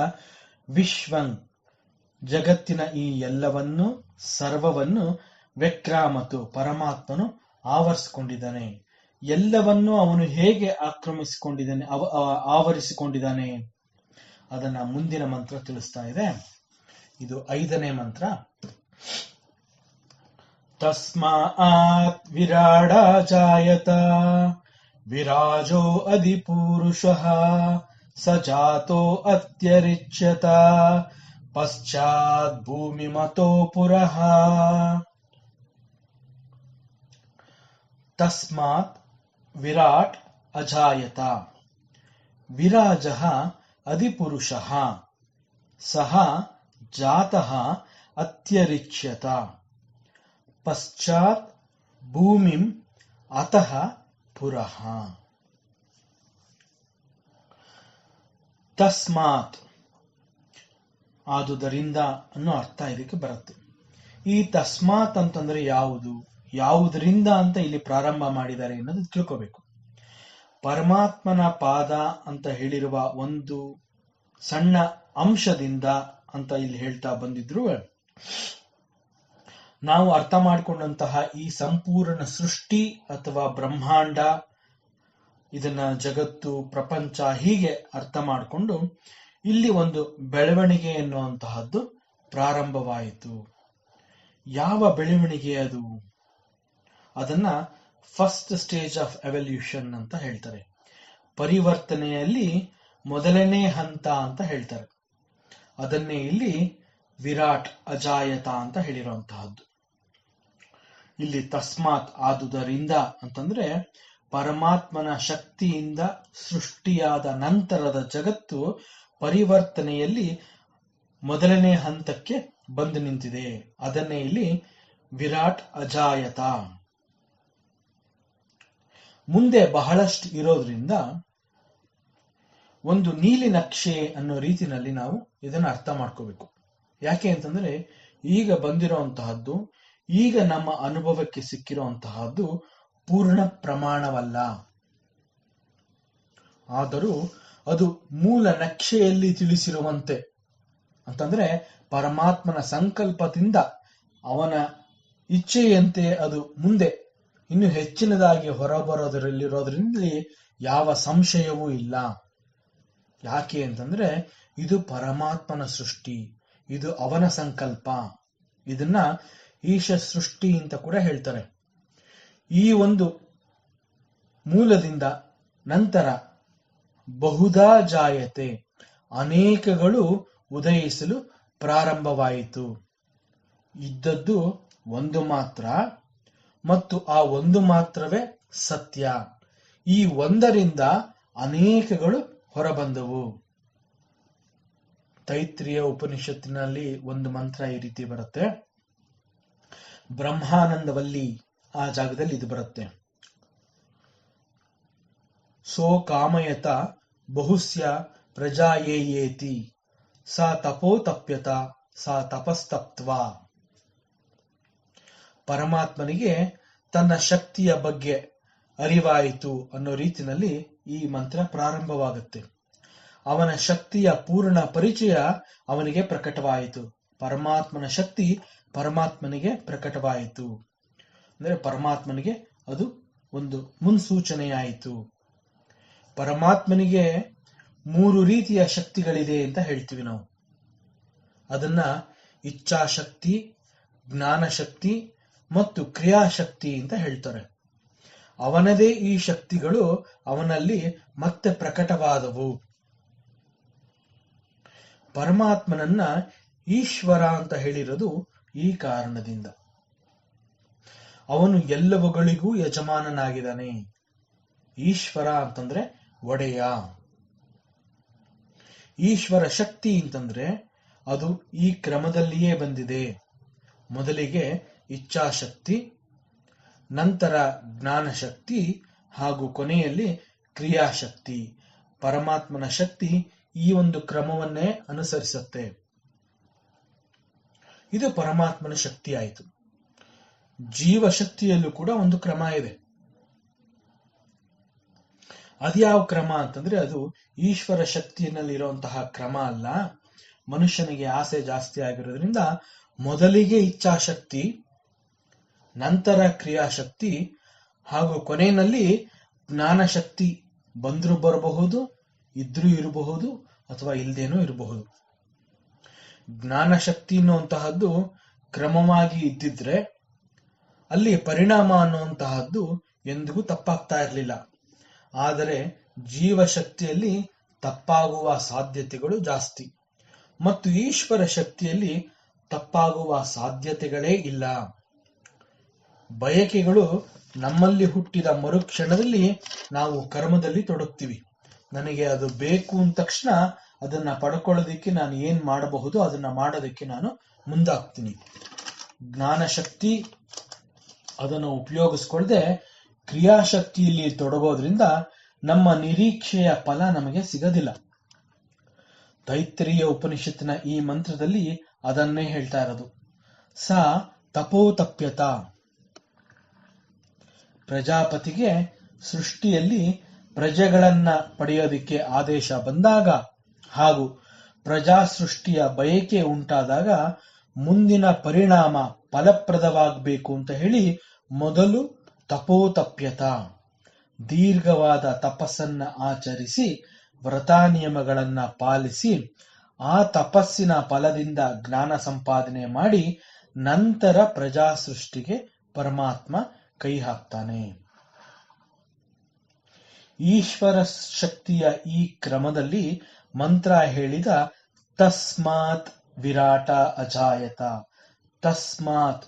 ವಿಶ್ವಂ ಜಗತ್ತಿನ ಈ ಎಲ್ಲವನ್ನು, ಸರ್ವವನ್ನು ವ್ಯಕ್ರಾಮತು ಪರಮಾತ್ಮನು ಆವರಿಸಿಕೊಂಡಿದ್ದಾನೆ, ಎಲ್ಲವನ್ನೂ ಅವನು ಹೇಗೆ ಆಕ್ರಮಿಸಿಕೊಂಡಿದ್ದಾನೆ, ಆವರಿಸಿಕೊಂಡಿದ್ದಾನೆ, ಅದನ್ನ ಮುಂದಿನ ಮಂತ್ರ ತಿಳಿಸ್ತಾ ಇದೆ. ಇದು 5ನೇ ಮಂತ್ರ. ತಸ್ಮಾತ್ ವಿರಾಡ ಜಾಯತ ವಿರಾಜೋ ಅಧಿಪುರುಷಃ ಸ ಜಾತೋ ಅತ್ಯರಿಚ್ಯತ ಪಶ್ಚಾತ್ ಭೂಮಿಮತೋ ಪುರಃ. ತಸ್ಮಾತ್ ವಿರಾಟ್ ಅಜಾಯತ ವಿರಾಜಃ ಅಧಿಪುರುಷಃ ಸಹ ಜಾತಃ ಅತ್ಯರಿಚ್ಯತ ಪಶ್ಚಾತ್ ಭೂಮಿಂ ಅತಃ ಪುರಃ. ತಸ್ಮಾತ್ ಆದುದರಿಂದ ಅನ್ನೋ ಅರ್ಥ ಇದಕ್ಕೆ ಬರುತ್ತೆ. ಈ ತಸ್ಮಾತ್ ಅಂತಂದ್ರೆ ಯಾವುದು, ಯಾವುದರಿಂದ ಅಂತ ಇಲ್ಲಿ ಪ್ರಾರಂಭ ಮಾಡಿದ್ದಾರೆ ಅನ್ನೋದು ತಿಳ್ಕೋಬೇಕು. ಪರಮಾತ್ಮನ ಪಾದ ಅಂತ ಹೇಳಿರುವ ಒಂದು ಸಣ್ಣ ಅಂಶದಿಂದ ಅಂತ ಇಲ್ಲಿ ಹೇಳ್ತಾ ಬಂದಿದ್ರು, ನಾವು ಅರ್ಥ ಮಾಡಿಕೊಂಡಂತಹ ಈ ಸಂಪೂರ್ಣ ಸೃಷ್ಟಿ ಅಥವಾ ಬ್ರಹ್ಮಾಂಡ, ಇದನ್ನ ಜಗತ್ತು, ಪ್ರಪಂಚ ಹೀಗೆ ಅರ್ಥ ಮಾಡಿಕೊಂಡು ಇಲ್ಲಿ ಒಂದು ಬೆಳವಣಿಗೆ ಎನ್ನುವಂತಹದ್ದು ಪ್ರಾರಂಭವಾಯಿತು. ಯಾವ ಬೆಳವಣಿಗೆ ಅದು? ಅದನ್ನ ಫಸ್ಟ್ ಸ್ಟೇಜ್ ಆಫ್ ಎವಲ್ಯೂಷನ್ ಅಂತ ಹೇಳ್ತಾರೆ. ಪರಿವರ್ತನೆಯಲ್ಲಿ ಮೊದಲನೇ ಹಂತ ಅಂತ ಹೇಳ್ತಾರೆ. ಅದನ್ನೇ ಇಲ್ಲಿ ವಿರಾಟ್ ಅಜಾಯತ ಅಂತ ಹೇಳಿರುವಂತಹದ್ದು. ಇಲ್ಲಿ ತಸ್ಮಾತ್ ಆದುದರಿಂದ ಅಂತಂದ್ರೆ ಪರಮಾತ್ಮನ ಶಕ್ತಿಯಿಂದ ಸೃಷ್ಟಿಯಾದ ನಂತರದ ಜಗತ್ತು ಪರಿವರ್ತನೆಯಲ್ಲಿ ಮೊದಲನೇ ಹಂತಕ್ಕೆ ಬಂದು ನಿಂತಿದೆ. ಅದನ್ನೇ ಇಲ್ಲಿ ವಿರಾಟ್ ಅಜಾಯತ. ಮುಂದೆ ಬಹಳಷ್ಟು ಇರೋದ್ರಿಂದ ಒಂದು ನೀಲಿ ನಕ್ಷೆ ಅನ್ನೋ ರೀತಿನಲ್ಲಿ ನಾವು ಇದನ್ನು ಅರ್ಥ ಮಾಡ್ಕೋಬೇಕು. ಯಾಕೆ ಅಂತಂದ್ರೆ ಈಗ ಬಂದಿರುವಂತಹದ್ದು, ಈಗ ನಮ್ಮ ಅನುಭವಕ್ಕೆ ಸಿಕ್ಕಿರುವಂತಹದ್ದು ಪೂರ್ಣ ಪ್ರಮಾಣವಲ್ಲ. ಆದರೂ ಅದು ಮೂಲ ನಕ್ಷೆಯಲ್ಲಿ ತಿಳಿಸಿರುವಂತೆ ಅಂತಂದ್ರೆ ಪರಮಾತ್ಮನ ಸಂಕಲ್ಪದಿಂದ ಅವನ ಇಚ್ಛೆಯಂತೆ ಅದು ಮುಂದೆ ಇನ್ನು ಹೆಚ್ಚಿನದಾಗಿ ಹೊರಬರೋದರಲ್ಲಿರೋದ್ರಿಂದ ಯಾವ ಸಂಶಯವೂ ಇಲ್ಲ. ಯಾಕೆ ಅಂತಂದ್ರೆ ಇದು ಪರಮಾತ್ಮನ ಸೃಷ್ಟಿ, ಇದು ಅವನ ಸಂಕಲ್ಪ. ಇದನ್ನ ಈಶ ಸೃಷ್ಟಿ ಅಂತ ಕೂಡ ಹೇಳ್ತಾರೆ. ಈ ಒಂದು ಮೂಲದಿಂದ ನಂತರ ಬಹುಧಾ ಜಾಯತೆ, ಅನೇಕಗಳು ಉದಯಿಸಲು ಪ್ರಾರಂಭವಾಯಿತು. ಇದ್ದದ್ದು ಒಂದು ಮಾತ್ರ ಮತ್ತು ಆ ಒಂದು ಮಾತ್ರವೇ ಸತ್ಯ. ಈ ಒಂದರಿಂದ ಅನೇಕಗಳು ಹೊರಬಂದವು. ತೈತ್ರಿಯ ಉಪನಿಷತ್ತಿನಲ್ಲಿ ಒಂದು ಮಂತ್ರ ಈ ರೀತಿ ಬರುತ್ತೆ. ಬ್ರಹ್ಮಾನಂದವಲ್ಲಿ ಆ ಜಾಗದಲ್ಲಿ ಇದು ಬರುತ್ತೆ. ಸೋ ಕಾಮಯತ ಬಹುಸ್ಯ ಪ್ರಜಾಯೇಯೇತಿ ಸಾ ತಪೋತಪ್ಯತ ಸಾ ತಪಸ್ತಪ್ತ್ವ. ಪರಮಾತ್ಮನಿಗೆ ತನ್ನ ಶಕ್ತಿಯ ಬಗ್ಗೆ ಅರಿವಾಯಿತು ಅನ್ನೋ ರೀತಿಯಲ್ಲಿ ಈ ಮಂತ್ರ ಪ್ರಾರಂಭವಾಗುತ್ತೆ. ಅವನ ಶಕ್ತಿಯ ಪೂರ್ಣ ಪರಿಚಯ ಅವನಿಗೆ ಪ್ರಕಟವಾಯಿತು. ಪರಮಾತ್ಮನ ಶಕ್ತಿ ಪರಮಾತ್ಮನಿಗೆ ಪ್ರಕಟವಾಯಿತು ಅಂದ್ರೆ ಪರಮಾತ್ಮನಿಗೆ ಅದು ಒಂದು ಮುನ್ಸೂಚನೆಯಾಯಿತು. ಪರಮಾತ್ಮನಿಗೆ 3 ರೀತಿಯ ಶಕ್ತಿಗಳಿದೆ ಅಂತ ಹೇಳ್ತೀವಿ ನಾವು. ಅದನ್ನ ಇಚ್ಛಾಶಕ್ತಿ, ಜ್ಞಾನಶಕ್ತಿ ಮತ್ತು ಕ್ರಿಯಾಶಕ್ತಿ ಅಂತ ಹೇಳ್ತಾರೆ. ಅವನದೇ ಈ ಶಕ್ತಿಗಳು ಅವನಲ್ಲಿ ಮತ್ತೆ ಪ್ರಕಟವಾದವು. ಪರಮಾತ್ಮನನ್ನ ಈಶ್ವರ ಅಂತ ಹೇಳಿರೋದು ಈ ಕಾರಣದಿಂದ. ಅವನು ಎಲ್ಲವುಗಳಿಗೂ ಯಜಮಾನನಾಗಿದ್ದಾನೆ. ಈಶ್ವರ ಅಂತಂದ್ರೆ ಒಡೆಯ. ಈಶ್ವರ ಶಕ್ತಿ ಅಂತಂದ್ರೆ ಅದು ಈ ಕ್ರಮದಲ್ಲಿಯೇ ಬಂದಿದೆ. ಮೊದಲಿಗೆ ಇಚ್ಛಾಶಕ್ತಿ, ನಂತರ ಜ್ಞಾನಶಕ್ತಿ ಹಾಗೂ ಕೊನೆಯಲ್ಲಿ ಕ್ರಿಯಾಶಕ್ತಿ. ಪರಮಾತ್ಮನ ಶಕ್ತಿ ಈ ಒಂದು ಕ್ರಮವನ್ನೇ ಅನುಸರಿಸುತ್ತೆ. ಇದು ಪರಮಾತ್ಮನ ಶಕ್ತಿ ಆಯಿತು. ಜೀವಶಕ್ತಿಯಲ್ಲೂ ಕೂಡ ಒಂದು ಕ್ರಮ ಇದೆ. ಅದ್ಯಾವ ಕ್ರಮ ಅಂತಂದ್ರೆ ಅದು ಈಶ್ವರ ಶಕ್ತಿಯಲ್ಲಿರುವಂತಹ ಕ್ರಮ ಅಲ್ಲ. ಮನುಷ್ಯನಿಗೆ ಆಸೆ ಜಾಸ್ತಿ ಆಗಿರೋದ್ರಿಂದ ಮೊದಲಿಗೆ ಇಚ್ಛಾಶಕ್ತಿ, ನಂತರ ಕ್ರಿಯಾಶಕ್ತಿ ಹಾಗೂ ಕೊನೆಯಲ್ಲಿ ಜ್ಞಾನಶಕ್ತಿ ಬಂದ್ರೂ ಬರಬಹುದು, ಇದ್ರೂ ಇರಬಹುದು, ಅಥವಾ ಇಲ್ದೇನೂ ಇರಬಹುದು. ಜ್ಞಾನಶಕ್ತಿ ಅನ್ನುವಂತಹದ್ದು ಕ್ರಮವಾಗಿ ಇದ್ದಿದ್ರೆ ಅಲ್ಲಿ ಪರಿಣಾಮ ಅನ್ನುವಂತಹದ್ದು ಎಂದಿಗೂ ತಪ್ಪಾಗ್ತಾ ಇರಲಿಲ್ಲ. ಆದರೆ ಜೀವಶಕ್ತಿಯಲ್ಲಿ ತಪ್ಪಾಗುವ ಸಾಧ್ಯತೆಗಳು ಜಾಸ್ತಿ ಮತ್ತು ಈಶ್ವರ ಶಕ್ತಿಯಲ್ಲಿ ತಪ್ಪಾಗುವ ಸಾಧ್ಯತೆಗಳೇ ಇಲ್ಲ. ಬಯಕೆಗಳು ನಮ್ಮಲ್ಲಿ ಹುಟ್ಟಿದ ಮರುಕ್ಷಣದಲ್ಲಿ ನಾವು ಕರ್ಮದಲ್ಲಿ ತೊಡಗ್ತೀವಿ. ನನಗೆ ಅದು ಬೇಕು ಅಂದ ತಕ್ಷಣ ಅದನ್ನ ಪಡ್ಕೊಳ್ಳೋದಿಕ್ಕೆ ನಾನು ಏನ್ ಮಾಡಬಹುದು ಅದನ್ನ ಮಾಡೋದಕ್ಕೆ ನಾನು ಮುಂದಾಗ್ತೀನಿ. ಜ್ಞಾನಶಕ್ತಿ ಅದನ್ನು ಉಪಯೋಗಿಸ್ಕೊಳ್ದೆ ಕ್ರಿಯಾಶಕ್ತಿಯಲ್ಲಿ ತೊಡಗೋದ್ರಿಂದ ನಮ್ಮ ನಿರೀಕ್ಷೆಯ ಫಲ ನಮಗೆ ಸಿಗದಿಲ್ಲ. ತೈತ್ರಿಯ ಉಪನಿಷತ್ತಿನ ಈ ಮಂತ್ರದಲ್ಲಿ ಅದನ್ನೇ ಹೇಳ್ತಾ ಇರೋದು. ಸ ತಪೋತಪ್ಯತ. ಪ್ರಜಾಪತಿಗೆ ಸೃಷ್ಟಿಯಲ್ಲಿ ಪ್ರಜೆಗಳನ್ನ ಪಡೆಯೋದಿಕ್ಕೆ ಆದೇಶ ಬಂದಾಗ ಹಾಗೂ ಪ್ರಜಾ ಸೃಷ್ಟಿಯ ಬಯಕೆ ಉಂಟಾದಾಗ ಮುಂದಿನ ಪರಿಣಾಮ ಫಲಪ್ರದವಾಗಬೇಕು ಅಂತ ಹೇಳಿ ಮೊದಲು ತಪೋತಪ್ಯತ ದೀರ್ಘವಾದ ತಪಸ್ಸನ್ನ ಆಚರಿಸಿ ವ್ರತ ನಿಯಮಗಳನ್ನ ಪಾಲಿಸಿ ಆ ತಪಸ್ಸಿನ ಫಲದಿಂದ ಜ್ಞಾನ ಸಂಪಾದನೆ ಮಾಡಿ ನಂತರ ಪ್ರಜಾ ಸೃಷ್ಟಿಗೆ ಪರಮಾತ್ಮ ಕೈ ಹಾಕ್ತಾನೆ. ಈಶ್ವರ ಶಕ್ತಿಯ ಈ ಕ್ರಮದಲ್ಲಿ ಮಂತ್ರ ಹೇಳಿದ ತಸ್ಮಾತ್ ವಿರಾಟ ಅಜಾಯತ. ತಸ್ಮಾತ್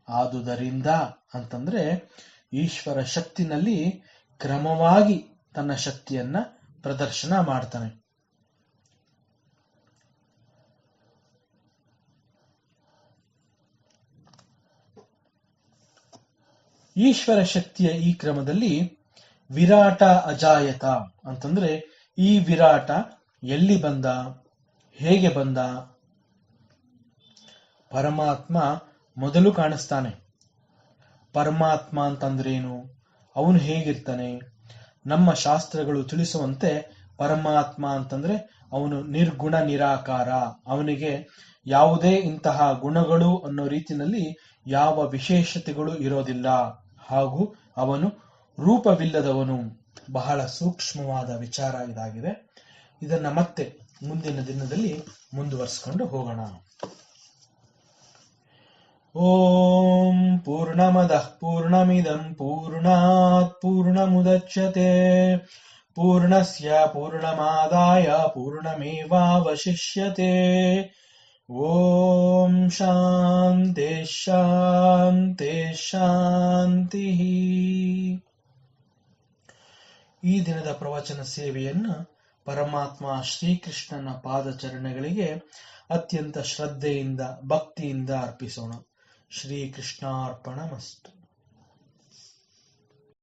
ಆದುದರಿಂದ ಅಂತಂದ್ರೆ ಈಶ್ವರ ಶಕ್ತಿನಲ್ಲಿ ಕ್ರಮವಾಗಿ ತನ್ನ ಶಕ್ತಿಯನ್ನ ಪ್ರದರ್ಶನ ಮಾಡ್ತಾನೆ. ಈಶ್ವರ ಶಕ್ತಿಯ ಈ ಕ್ರಮದಲ್ಲಿ ವಿರಾಟ ಅಜಾಯತ ಅಂತಂದ್ರೆ ಈ ವಿರಾಟ ಎಲ್ಲಿ ಬಂದ, ಹೇಗೆ ಬಂದ? ಪರಮಾತ್ಮ ಮೊದಲು ಕಾಣಿಸ್ತಾನೆ. ಪರಮಾತ್ಮ ಅಂತಂದ್ರೇನು, ಅವನು ಹೇಗಿರ್ತಾನೆ? ನಮ್ಮ ಶಾಸ್ತ್ರಗಳು ತಿಳಿಸುವಂತೆ ಪರಮಾತ್ಮ ಅಂತಂದ್ರೆ ಅವನು ನಿರ್ಗುಣ ನಿರಾಕಾರ. ಅವನಿಗೆ ಯಾವುದೇ ಇಂತಹ ಗುಣಗಳು ಅನ್ನೋ ರೀತಿಯಲ್ಲಿ ಯಾವ ವಿಶೇಷತೆಗಳು ಇರೋದಿಲ್ಲ ಹಾಗೂ ಅವನು ರೂಪವಿಲ್ಲದವನು. ಬಹಳ ಸೂಕ್ಷ್ಮವಾದ ವಿಚಾರ ಇದಾಗಿದೆ. ಇದನ್ನ ಮತ್ತೆ ಮುಂದಿನ ದಿನದಲ್ಲಿ ಮುಂದುವರಿಸಿಕೊಂಡು ಹೋಗೋಣ. ಓಂ ಪೂರ್ಣಮದಃ ಪೂರ್ಣಮಿದಂ ಪೂರ್ಣಾತ್ ಪೂರ್ಣಮುದಚ್ಯತೆ ಪೂರ್ಣಸ್ಯ ಪೂರ್ಣಮಾದಾಯ ಪೂರ್ಣಮೇವಾವಶಿಷ್ಯತೆ. ಓಂ ಶಾಂತಿ ಶಾಂತಿ ಶಾಂತಿ. ಈ ದಿನದ ಪ್ರವಚನ ಸೇವೆಯನ್ನು ಪರಮಾತ್ಮ ಶ್ರೀಕೃಷ್ಣನ ಪಾದಚರಣೆಗಳಿಗೆ ಅತ್ಯಂತ ಶ್ರದ್ಧೆಯಿಂದ ಭಕ್ತಿಯಿಂದ ಅರ್ಪಿಸೋಣ. ಶ್ರೀಕೃಷ್ಣಾರ್ಪಣಮಸ್ತು.